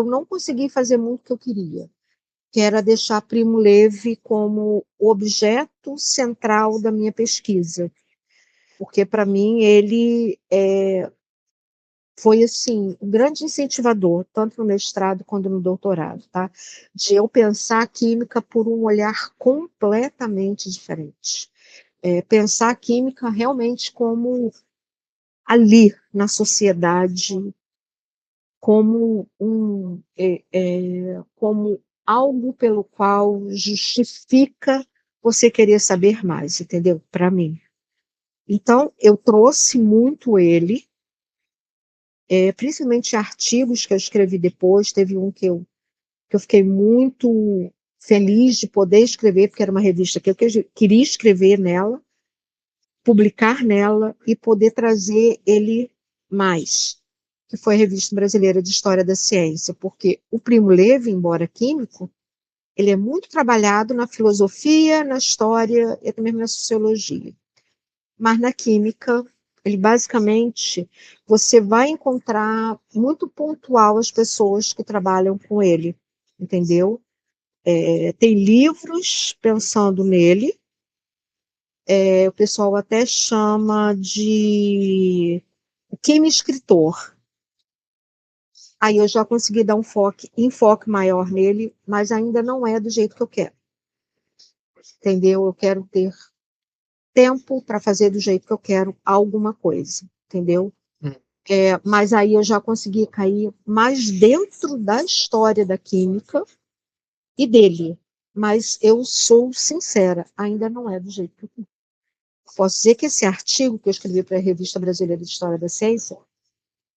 não consegui fazer muito o que eu queria, que era deixar Primo Levi como objeto central da minha pesquisa, porque para mim ele foi assim um grande incentivador, tanto no mestrado quanto no doutorado, tá? De eu pensar a química por um olhar completamente diferente. Pensar a química realmente como ali na sociedade, como como algo pelo qual justifica você querer saber mais, entendeu? Para mim. Então, eu trouxe muito ele, principalmente artigos que eu escrevi depois. Teve um que eu fiquei muito feliz de poder escrever, porque era uma revista que eu queria escrever nela, publicar nela e poder trazer ele mais, que foi a Revista Brasileira de História da Ciência, porque o Primo Levi, embora químico, ele é muito trabalhado na filosofia, na história e até mesmo na sociologia. Mas na química, ele basicamente, você vai encontrar muito pontual as pessoas que trabalham com ele, entendeu? Tem livros pensando nele, o pessoal até chama de químico-escritor. Aí eu já consegui dar um enfoque maior nele, mas ainda não é do jeito que eu quero. Entendeu? Eu quero ter tempo para fazer do jeito que eu quero alguma coisa, entendeu? Hum. Mas aí eu já consegui cair mais dentro da história da química e dele. Mas eu sou sincera, ainda não é do jeito que eu quero. Posso dizer que esse artigo que eu escrevi para a Revista Brasileira de História da Ciência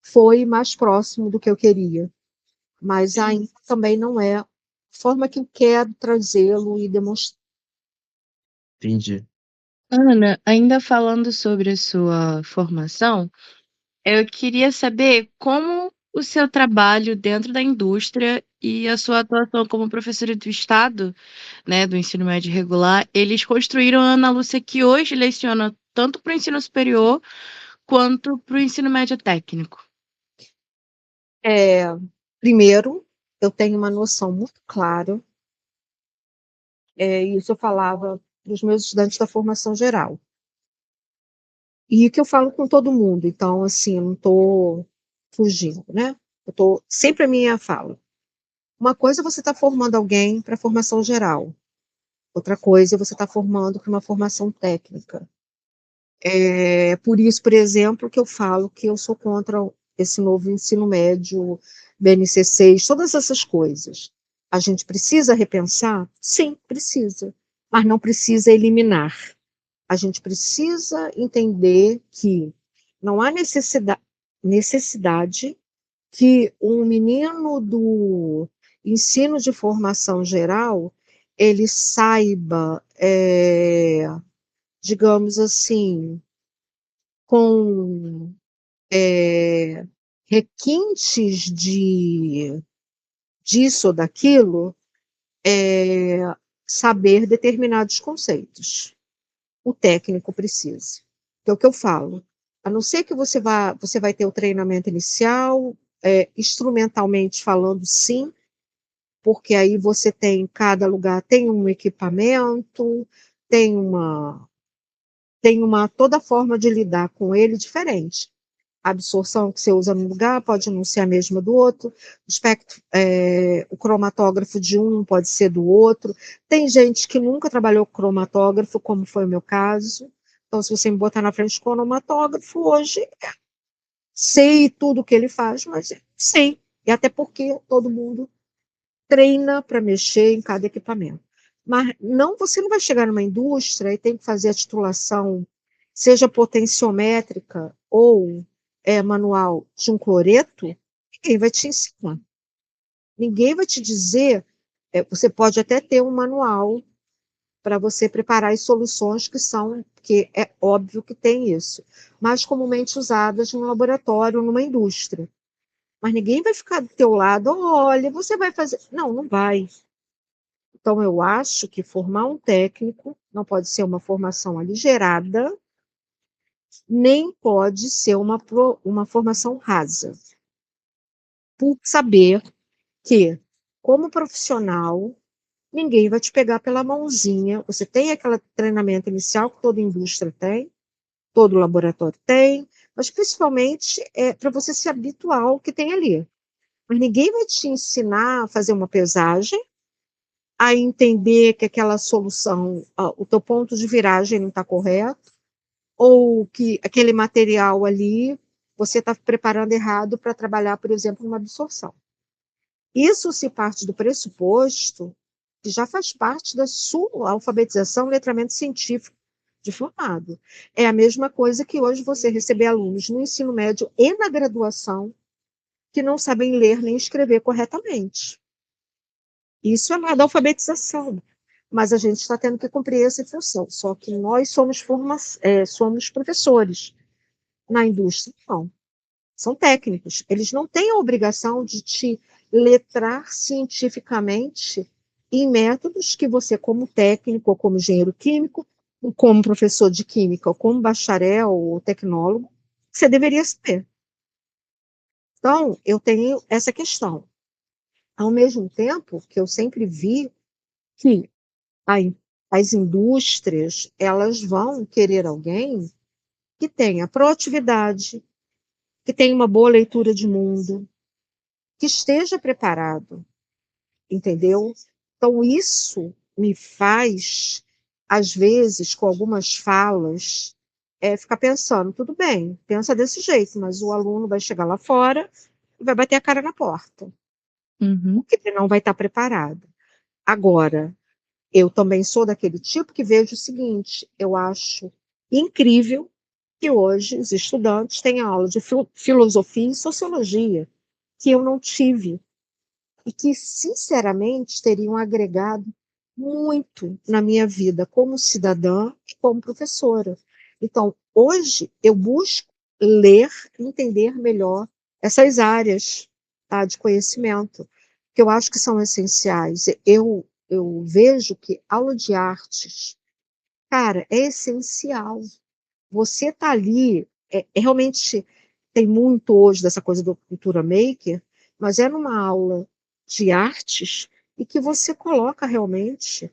foi mais próximo do que eu queria, mas ainda também não é a forma que eu quero trazê-lo e demonstrar. Entendi. Ana, ainda falando sobre a sua formação, eu queria saber como o seu trabalho dentro da indústria e a sua atuação como professora do Estado, né, do ensino médio regular, eles construíram a Ana Lúcia que hoje leciona tanto para o ensino superior quanto para o ensino médio técnico. Primeiro, eu tenho uma noção muito clara, e isso eu falava para os meus estudantes da formação geral. E que eu falo com todo mundo, então, assim, eu não estou fugindo, né? Eu estou sempre a minha fala. Uma coisa é você estar formando alguém para formação geral, outra coisa é você estar formando para uma formação técnica. Por isso, por exemplo, que eu falo que eu sou contra esse novo ensino médio, BNCC6, todas essas coisas. A gente precisa repensar? Sim, precisa, mas não precisa eliminar. A gente precisa entender que não há necessidade que um menino do ensino de formação geral ele saiba, digamos assim, com requintes disso ou daquilo, saber determinados conceitos. O técnico precisa. Que é o que eu falo. A não ser que você vai ter o treinamento inicial, instrumentalmente falando, sim, porque aí você tem, cada lugar tem um equipamento, tem toda forma de lidar com ele diferente. A absorção que você usa num lugar pode não ser a mesma do outro, o cromatógrafo de um pode ser do outro. Tem gente que nunca trabalhou com cromatógrafo, como foi o meu caso. Então, se você me botar na frente do cromatógrafo, hoje sei tudo o que ele faz, mas sei. E até porque todo mundo treina para mexer em cada equipamento. Mas você não vai chegar numa indústria e tem que fazer a titulação, seja potenciométrica ou manual, de um cloreto, ninguém vai te ensinar. Ninguém vai te dizer, você pode até ter um manual para você preparar as soluções porque é óbvio que tem isso, mais comumente usadas num laboratório, numa indústria. Mas ninguém vai ficar do teu lado, olha, você vai fazer. Não, não vai. Então, eu acho que formar um técnico não pode ser uma formação aligerada, nem pode ser uma formação rasa. Por saber que, como profissional, ninguém vai te pegar pela mãozinha. Você tem aquele treinamento inicial que toda indústria tem, todo laboratório tem, mas principalmente é para você se habituar ao que tem ali. Mas ninguém vai te ensinar a fazer uma pesagem, a entender que aquela solução, o teu ponto de viragem não está correto, ou que aquele material ali você está preparando errado para trabalhar, por exemplo, numa absorção. Isso se parte do pressuposto que já faz parte da sua alfabetização, letramento científico de formado. É a mesma coisa que hoje você receber alunos no ensino médio e na graduação que não sabem ler nem escrever corretamente. Isso é da alfabetização, mas a gente está tendo que cumprir essa função. Só que nós somos professores na indústria, não. São técnicos. Eles não têm a obrigação de te letrar cientificamente em métodos que você, como técnico, ou como engenheiro químico, ou como professor de química, ou como bacharel ou tecnólogo, você deveria saber. Então, eu tenho essa questão. Ao mesmo tempo que eu sempre vi que as indústrias, elas vão querer alguém que tenha proatividade, que tenha uma boa leitura de mundo, que esteja preparado, entendeu? Então, isso me faz, às vezes, com algumas falas, ficar pensando, tudo bem, pensa desse jeito, mas o aluno vai chegar lá fora e vai bater a cara na porta, Uhum. porque ele não vai estar preparado. Agora, eu também sou daquele tipo que vejo o seguinte, eu acho incrível que hoje os estudantes têm aula de filosofia e sociologia, que eu não tive, e que, sinceramente, teriam agregado muito na minha vida como cidadã e como professora. Então, hoje, eu busco ler e entender melhor essas áreas, tá, de conhecimento, que eu acho que são essenciais. Eu vejo que aula de artes, cara, é essencial. Você está ali, realmente tem muito hoje dessa coisa do cultura maker, mas é numa aula de artes e que você coloca realmente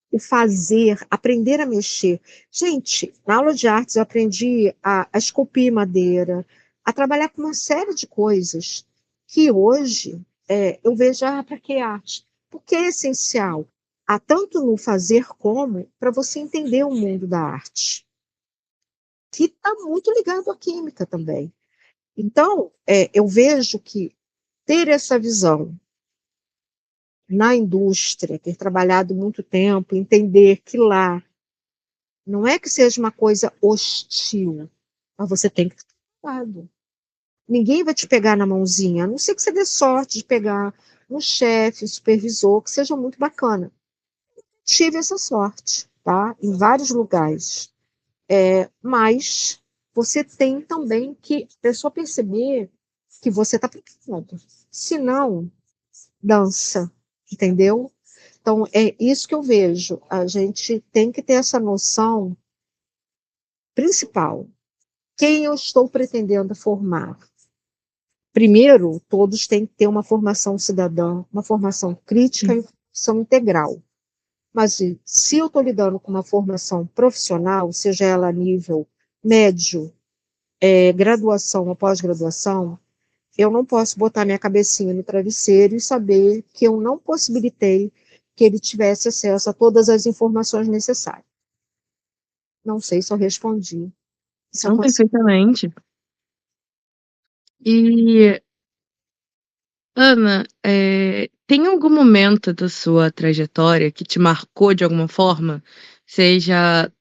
o fazer, aprender a mexer. Gente, na aula de artes eu aprendi a esculpir madeira, a trabalhar com uma série de coisas que hoje eu vejo, para que arte? Porque é essencial, há tanto no fazer como para você entender o mundo da arte, que está muito ligado à química também. Então, eu vejo que ter essa visão na indústria, ter trabalhado muito tempo, entender que lá não é que seja uma coisa hostil, mas você tem que estar preparado. Ninguém vai te pegar na mãozinha, a não ser que você dê sorte de pegar um chefe, um supervisor, que seja muito bacana. Tive essa sorte, tá? Em vários lugares. Mas você tem também que a pessoa perceber que você está preparado. Se não, dança, entendeu? Então, é isso que eu vejo. A gente tem que ter essa noção principal. Quem eu estou pretendendo formar? Primeiro, todos têm que ter uma formação cidadã, uma formação crítica e uma formação integral. Mas se eu estou lidando com uma formação profissional, seja ela a nível médio, graduação ou pós-graduação, eu não posso botar minha cabecinha no travesseiro e saber que eu não possibilitei que ele tivesse acesso a todas as informações necessárias. Não sei se eu respondi. Não, perfeitamente. E, Ana, tem algum momento da sua trajetória que te marcou de alguma forma? Seja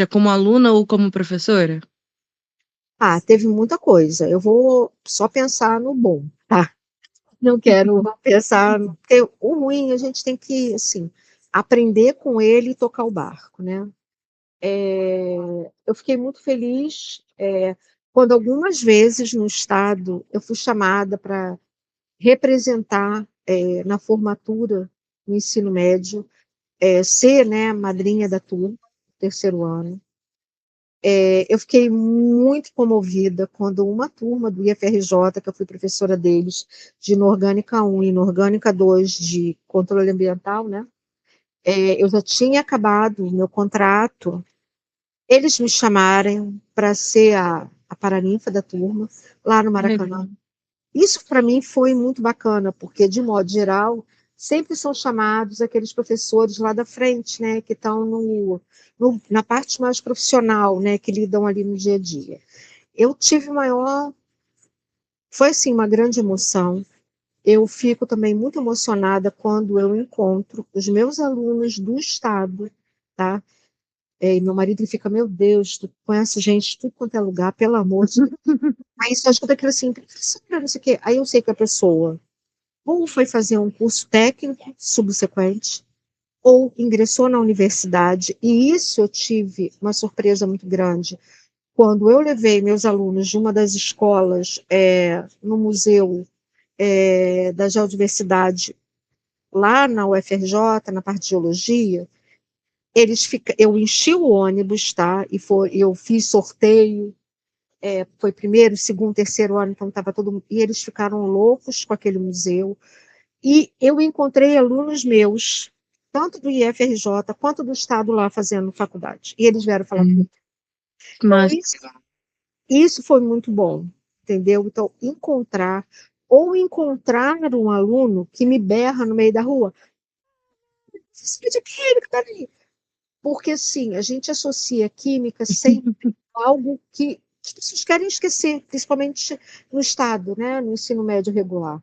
como aluna ou como professora? Teve muita coisa. Eu vou só pensar no bom, tá? Não quero pensar, porque o ruim a gente tem que, assim, aprender com ele e tocar o barco, né? Eu fiquei muito feliz quando algumas vezes no estado eu fui chamada para representar na formatura no ensino médio, ser, né, madrinha da turma, terceiro ano. Eu fiquei muito comovida quando uma turma do IFRJ, que eu fui professora deles, de Inorgânica 1 e Inorgânica 2 de controle ambiental, né? Eu já tinha acabado o meu contrato, eles me chamaram para ser a paraninfa da turma lá no Maracanã. Legal. Isso para mim foi muito bacana, porque de modo geral sempre são chamados aqueles professores lá da frente, né, que estão na parte mais profissional, né, que lidam ali no dia a dia. Eu tive foi assim uma grande emoção. Eu fico também muito emocionada quando eu encontro os meus alunos do estado, tá? E meu marido ele fica, meu Deus, tu conhece gente de tudo quanto é lugar, pelo amor de Deus. Aí só escuta aquilo assim, professora, não sei o quê. Aí eu sei que a pessoa ou foi fazer um curso técnico subsequente, ou ingressou na universidade, e isso eu tive uma surpresa muito grande. Quando eu levei meus alunos de uma das escolas no museu da Geodiversidade, lá na UFRJ, na parte de geologia, eu enchi o ônibus, tá? Eu fiz sorteio, foi primeiro, segundo, terceiro ano, então estava todo mundo, e eles ficaram loucos com aquele museu. E eu encontrei alunos meus, tanto do IFRJ quanto do Estado lá fazendo faculdade. E eles vieram falar comigo. Então, Mas isso foi muito bom, entendeu? Então, encontrar um aluno que me berra no meio da rua. De química, tá ali. Porque, assim, a gente associa química sempre a algo que as pessoas querem esquecer, principalmente no Estado, né, no ensino médio regular.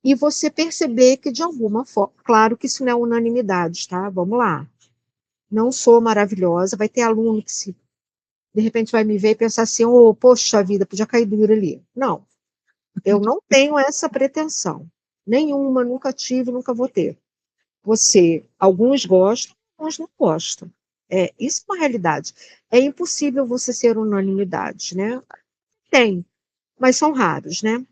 E você perceber que, de alguma forma, claro que isso não é unanimidade, tá? Vamos lá. Não sou maravilhosa, vai ter aluno que se de repente vai me ver e pensar assim, oh, poxa vida, podia cair duro ali. Não, eu não tenho essa pretensão. Nenhuma, nunca tive, nunca vou ter. Alguns gostam, alguns não gostam. Isso é uma realidade. É impossível você ser unanimidade, né? Tem, mas são raros, né?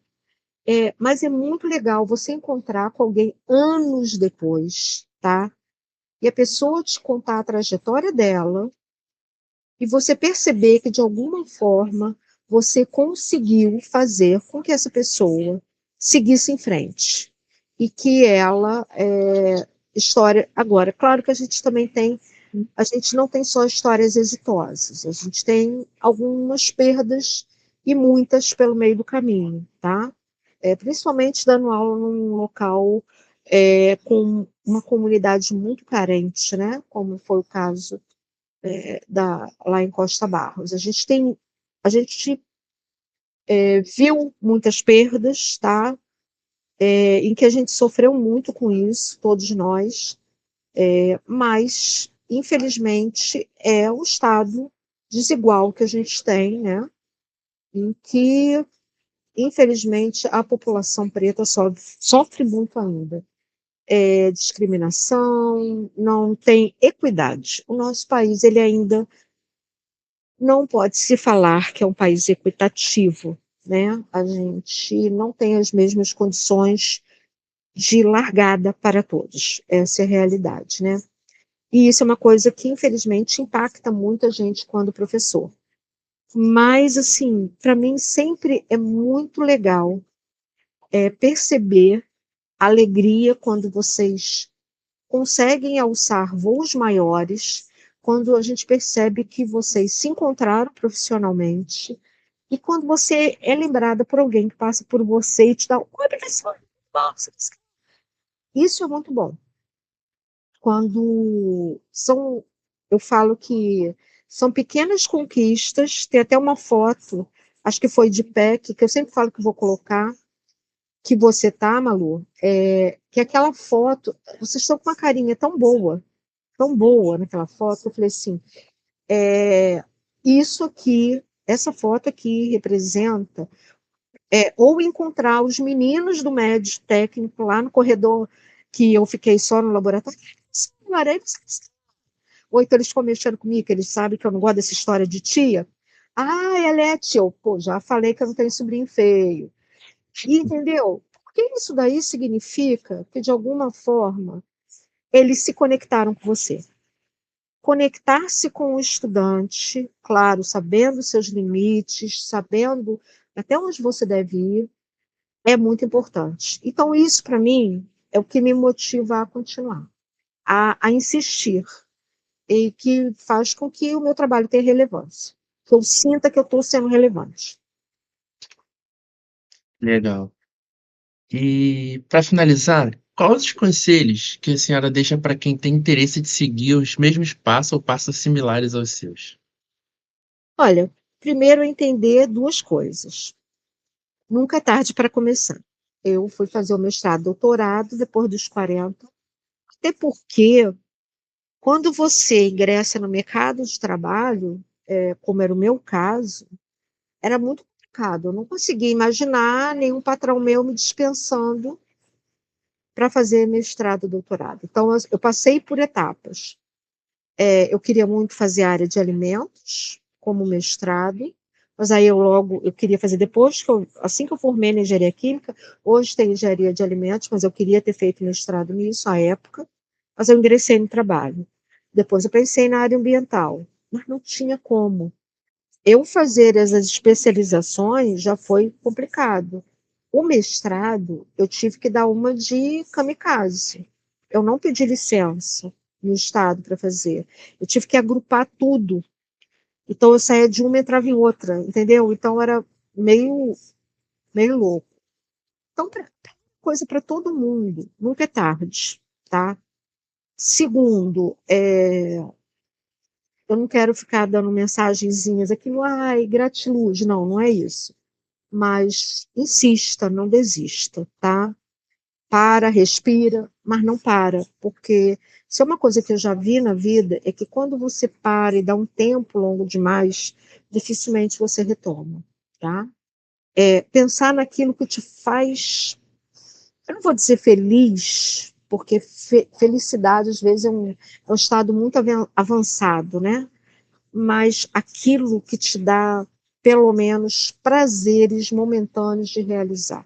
Mas é muito legal você encontrar com alguém anos depois, tá? E a pessoa te contar a trajetória dela e você perceber que, de alguma forma, você conseguiu fazer com que essa pessoa seguisse em frente. E que ela, história... Agora, claro que a gente não tem só histórias exitosas, a gente tem algumas perdas e muitas pelo meio do caminho, tá? Principalmente dando aula num local com uma comunidade muito carente, né? Como foi o caso lá em Costa Barros. A gente viu muitas perdas, tá? Em que a gente sofreu muito com isso, todos nós, mas, infelizmente, é o estado desigual que a gente tem, né? Em que, infelizmente, a população preta sofre muito ainda. Discriminação, não tem equidade. O nosso país, ele ainda não pode se falar que é um país equitativo, né? A gente não tem as mesmas condições de largada para todos. Essa é a realidade, né? E isso é uma coisa que, infelizmente, impacta muita gente quando professor. Mas, assim, para mim sempre é muito legal perceber a alegria quando vocês conseguem alçar voos maiores, quando a gente percebe que vocês se encontraram profissionalmente e quando você é lembrada por alguém que passa por você e te dá oi, professor, nossa, isso é muito bom. Eu falo que são pequenas conquistas, tem até uma foto, acho que foi de pé, que eu sempre falo que vou colocar, que você tá, Malu, que aquela foto, vocês estão com uma carinha tão boa naquela foto, eu falei assim, isso aqui, essa foto aqui representa ou encontrar os meninos do médio técnico lá no corredor, que eu fiquei só no laboratório, ou então eles ficam mexendo comigo, que eles sabem que eu não gosto dessa história de tia. Ah, ela é tia. Eu, pô, já falei que eu não tenho sobrinho feio. E, entendeu? Porque isso daí significa que, de alguma forma, eles se conectaram com você. Conectar-se com o estudante, claro, sabendo seus limites, sabendo até onde você deve ir, é muito importante. Então, isso, para mim, é o que me motiva a continuar, a insistir, e que faz com que o meu trabalho tenha relevância, que eu sinta que eu estou sendo relevante. Legal. E, para finalizar, quais os conselhos que a senhora deixa para quem tem interesse de seguir os mesmos passos ou passos similares aos seus? Olha, primeiro entender duas coisas. Nunca é tarde para começar. Eu fui fazer o mestrado, doutorado, depois dos 40, até porque quando você ingressa no mercado de trabalho, como era o meu caso, era muito complicado. Eu não conseguia imaginar nenhum patrão meu me dispensando para fazer mestrado, doutorado. Então, eu passei por etapas. Eu queria muito fazer área de alimentos, como mestrado, mas aí eu queria fazer depois, assim que eu formei na engenharia química, hoje tem engenharia de alimentos, mas eu queria ter feito mestrado nisso à época, mas eu ingressei no trabalho. Depois eu pensei na área ambiental, mas não tinha como. Eu fazer essas especializações já foi complicado. O mestrado, eu tive que dar uma de kamikaze. Eu não pedi licença no estado para fazer. Eu tive que agrupar tudo. Então eu saía de uma e entrava em outra, entendeu? Então era meio, meio louco. Então, coisa para todo mundo, nunca é tarde, tá? Segundo, eu não quero ficar dando mensagenzinhas, aquilo, ai, gratiluz. Não, não é isso. Mas insista, não desista, tá? Para, respira, mas não para, porque se é uma coisa que eu já vi na vida, é que quando você para e dá um tempo longo demais, dificilmente você retoma, tá? Pensar naquilo que te faz, eu não vou dizer feliz, porque felicidade às vezes é um estado muito avançado, né? Mas aquilo que te dá, pelo menos, prazeres momentâneos de realizar.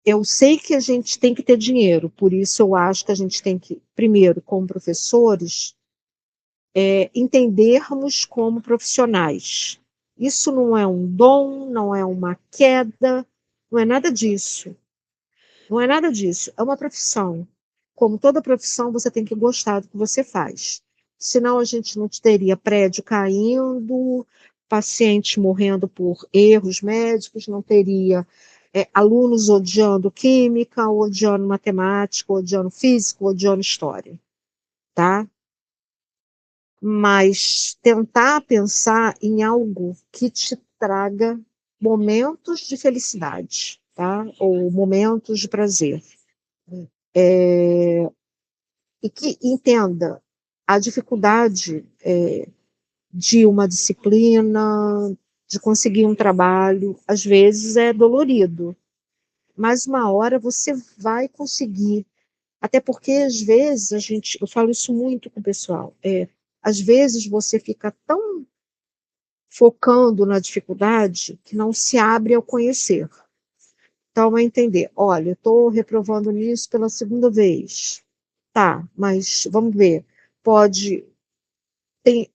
Eu sei que a gente tem que ter dinheiro, por isso eu acho que a gente tem que, primeiro, como professores, entendermos como profissionais. Isso não é um dom, não é uma queda, não é nada disso. Não é nada disso, é uma profissão. Como toda profissão, você tem que gostar do que você faz. Senão a gente não teria prédio caindo, paciente morrendo por erros médicos, não teria alunos odiando química, odiando matemática, odiando física, odiando história, tá? Mas tentar pensar em algo que te traga momentos de felicidade, tá? Ou momentos de prazer. E que entenda a dificuldade de uma disciplina, de conseguir um trabalho, às vezes é dolorido, mas uma hora você vai conseguir. Até porque, às vezes, eu falo isso muito com o pessoal, às vezes você fica tão focando na dificuldade que não se abre ao conhecer. Então, é entender, olha, eu estou reprovando nisso pela segunda vez. Tá, mas vamos ver, tem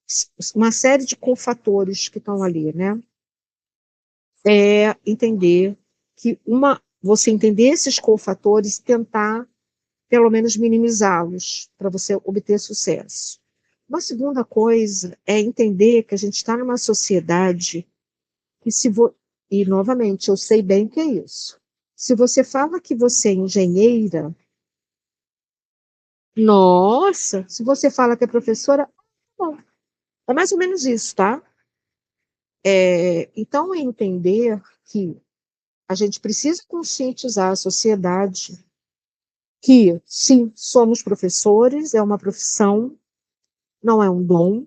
uma série de cofatores que estão ali, né? Entender você entender esses cofatores e tentar, pelo menos, minimizá-los para você obter sucesso. Uma segunda coisa é entender que a gente está numa sociedade que e, novamente, eu sei bem o que é isso. Se você fala que você é engenheira, nossa, se você fala que é professora, bom, é mais ou menos isso, tá? Então, é entender que a gente precisa conscientizar a sociedade que, sim, somos professores, é uma profissão, não é um dom,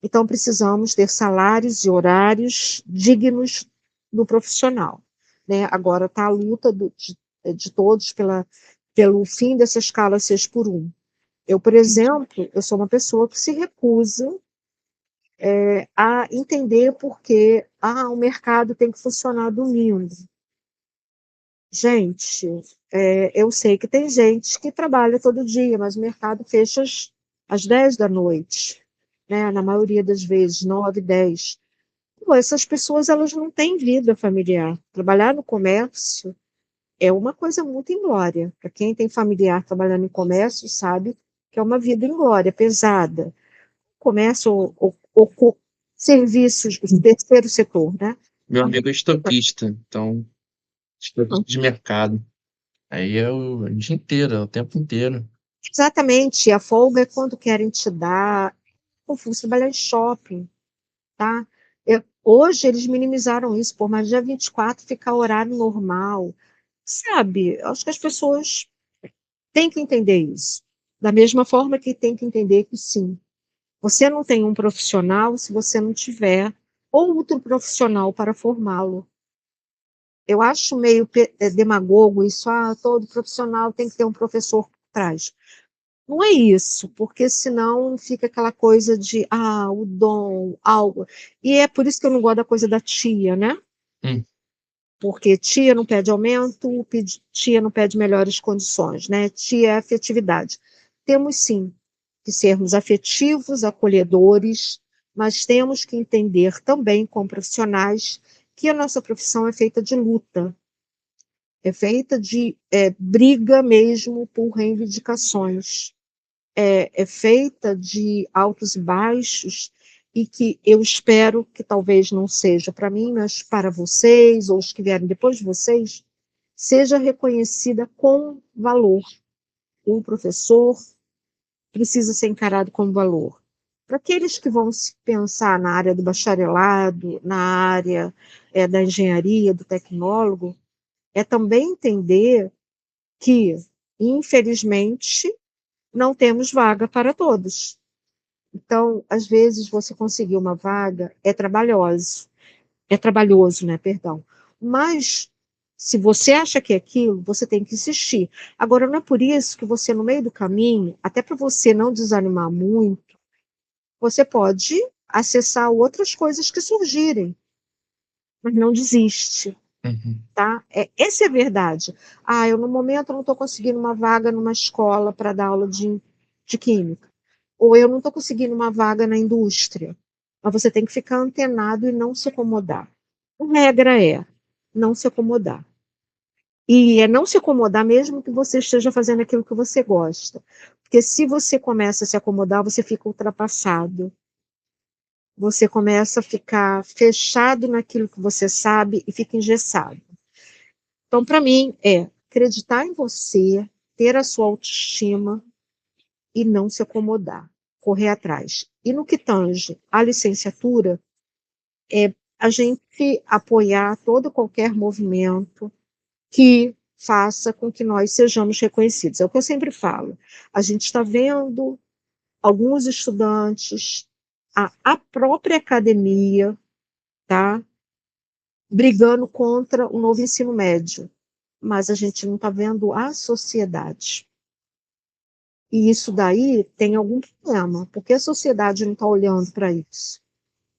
então precisamos ter salários e horários dignos do profissional, né? Agora está a luta de todos pelo fim dessa escala 6 por 1. Eu, por exemplo, eu sou uma pessoa que se recusa a entender por que o mercado tem que funcionar domingo. Gente, eu sei que tem gente que trabalha todo dia, mas o mercado fecha às 10 da noite, né? Na maioria das vezes, 9, 10. Pô, essas pessoas, elas não têm vida familiar. Trabalhar no comércio é uma coisa muito inglória. Para quem tem familiar trabalhando em comércio, sabe que é uma vida inglória, pesada. Comércio ou serviços, o terceiro setor, né? Meu amigo é estoquista, então, estoquista de mercado. Aí é o dia inteiro, é o tempo inteiro. Exatamente, a folga é quando querem te dar. Confuso, trabalhar em shopping, tá? Hoje eles minimizaram isso, por mais dia 24 ficar horário normal, sabe? Eu acho que as pessoas têm que entender isso. Da mesma forma que tem que entender que sim, você não tem um profissional se você não tiver outro profissional para formá-lo. Eu acho meio demagogo isso, todo profissional tem que ter um professor por trás. Não é isso, porque senão fica aquela coisa de, o dom, algo. E é por isso que eu não gosto da coisa da tia, né? Hum. Porque tia não pede aumento, tia não pede melhores condições, né? Tia é afetividade. Temos sim que sermos afetivos, acolhedores, mas temos que entender também, como profissionais, que a nossa profissão é feita de luta, é feita de briga mesmo por reivindicações. É feita de altos e baixos, e que eu espero que talvez não seja para mim, mas para vocês, ou os que vierem depois de vocês, seja reconhecida com valor. Um professor precisa ser encarado como valor. Para aqueles que vão se pensar na área do bacharelado, na área da engenharia, do tecnólogo, é também entender que, infelizmente, não temos vaga para todos. Então, às vezes, você conseguir uma vaga é trabalhoso, né, perdão. Mas, se você acha que é aquilo, você tem que insistir. Agora, não é por isso que você, no meio do caminho, até para você não desanimar muito, você pode acessar outras coisas que surgirem, mas não desiste, Uhum. tá? Essa é a verdade. Eu, no momento, não estou conseguindo uma vaga numa escola para dar aula de química. Ou eu não estou conseguindo uma vaga na indústria. Mas você tem que ficar antenado e não se acomodar. A regra é não se acomodar. E é não se acomodar mesmo que você esteja fazendo aquilo que você gosta. Porque se você começa a se acomodar, você fica ultrapassado. Você começa a ficar fechado naquilo que você sabe e fica engessado. Então, para mim, é acreditar em você, ter a sua autoestima e não se acomodar, correr atrás. E no que tange à licenciatura, a gente apoiar todo qualquer movimento que faça com que nós sejamos reconhecidos. É o que eu sempre falo. A gente está vendo alguns estudantes, a própria academia, tá, brigando contra o novo ensino médio, mas a gente não está vendo a sociedade. E isso daí tem algum problema, porque a sociedade não está olhando para isso.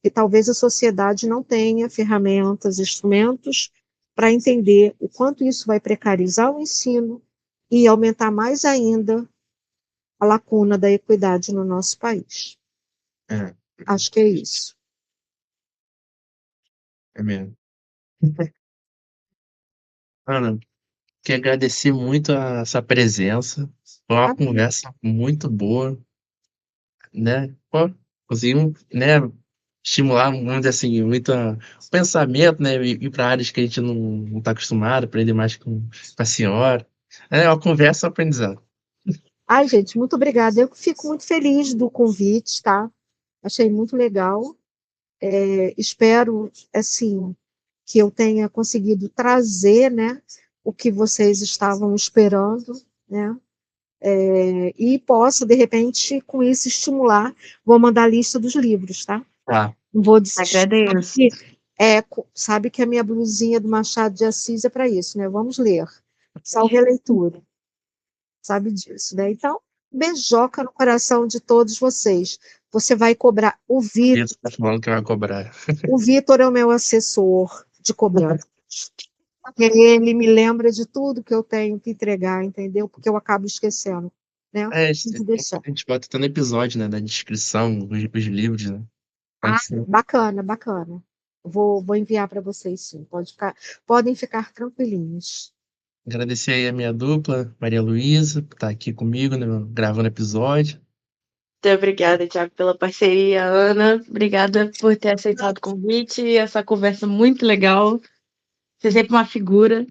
E talvez a sociedade não tenha ferramentas, instrumentos para entender o quanto isso vai precarizar o ensino e aumentar mais ainda a lacuna da equidade no nosso país. É, Acho que é isso. é mesmo. Ana, quero agradecer muito a sua presença. Foi uma conversa muito boa, né? Pô, conseguimos, né, estimular, vamos dizer assim, muito o pensamento, né? Ir para áreas que a gente não está acostumado, aprender mais com a senhora. É uma conversa aprendizado. Ai, gente, muito obrigada. Eu fico muito feliz do convite, tá? Achei muito legal. Espero, assim, que eu tenha conseguido trazer, né, o que vocês estavam esperando, né? E possa, de repente, com isso, estimular. Vou mandar a lista dos livros, tá? Tá. Não vou desistir. Agradeço. Sabe que a minha blusinha do Machado de Assis é para isso, né? Vamos ler. Salve a leitura. Sabe disso, né? Então, beijoca no coração de todos vocês. Você vai cobrar o Vitor. Vitor tá falando que vai cobrar. O Vitor é o meu assessor de cobrança. Ele me lembra de tudo que eu tenho que entregar, entendeu? Porque eu acabo esquecendo, né? De deixar. A gente bota até no episódio, né, da descrição, os livros, né? Pode ser. Bacana, bacana. Vou enviar para vocês, sim. Podem ficar tranquilinhos. Agradecer aí a minha dupla, Maria Luísa, por estar aqui comigo, né, gravando episódio. Muito obrigada, Thiago, pela parceria. Ana, obrigada por ter aceitado o convite e essa conversa muito legal. Você é sempre uma figura.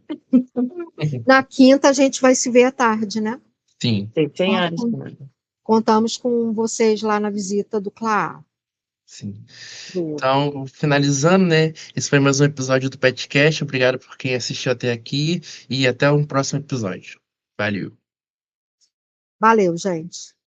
Na quinta, a gente vai se ver à tarde, né? Sim, Sem horas. Contamos com vocês lá na visita do CLA. sim. Então, finalizando, né? Esse foi mais um episódio do Petcast. Obrigado por quem assistiu até aqui e até um próximo episódio. Valeu. Valeu, gente.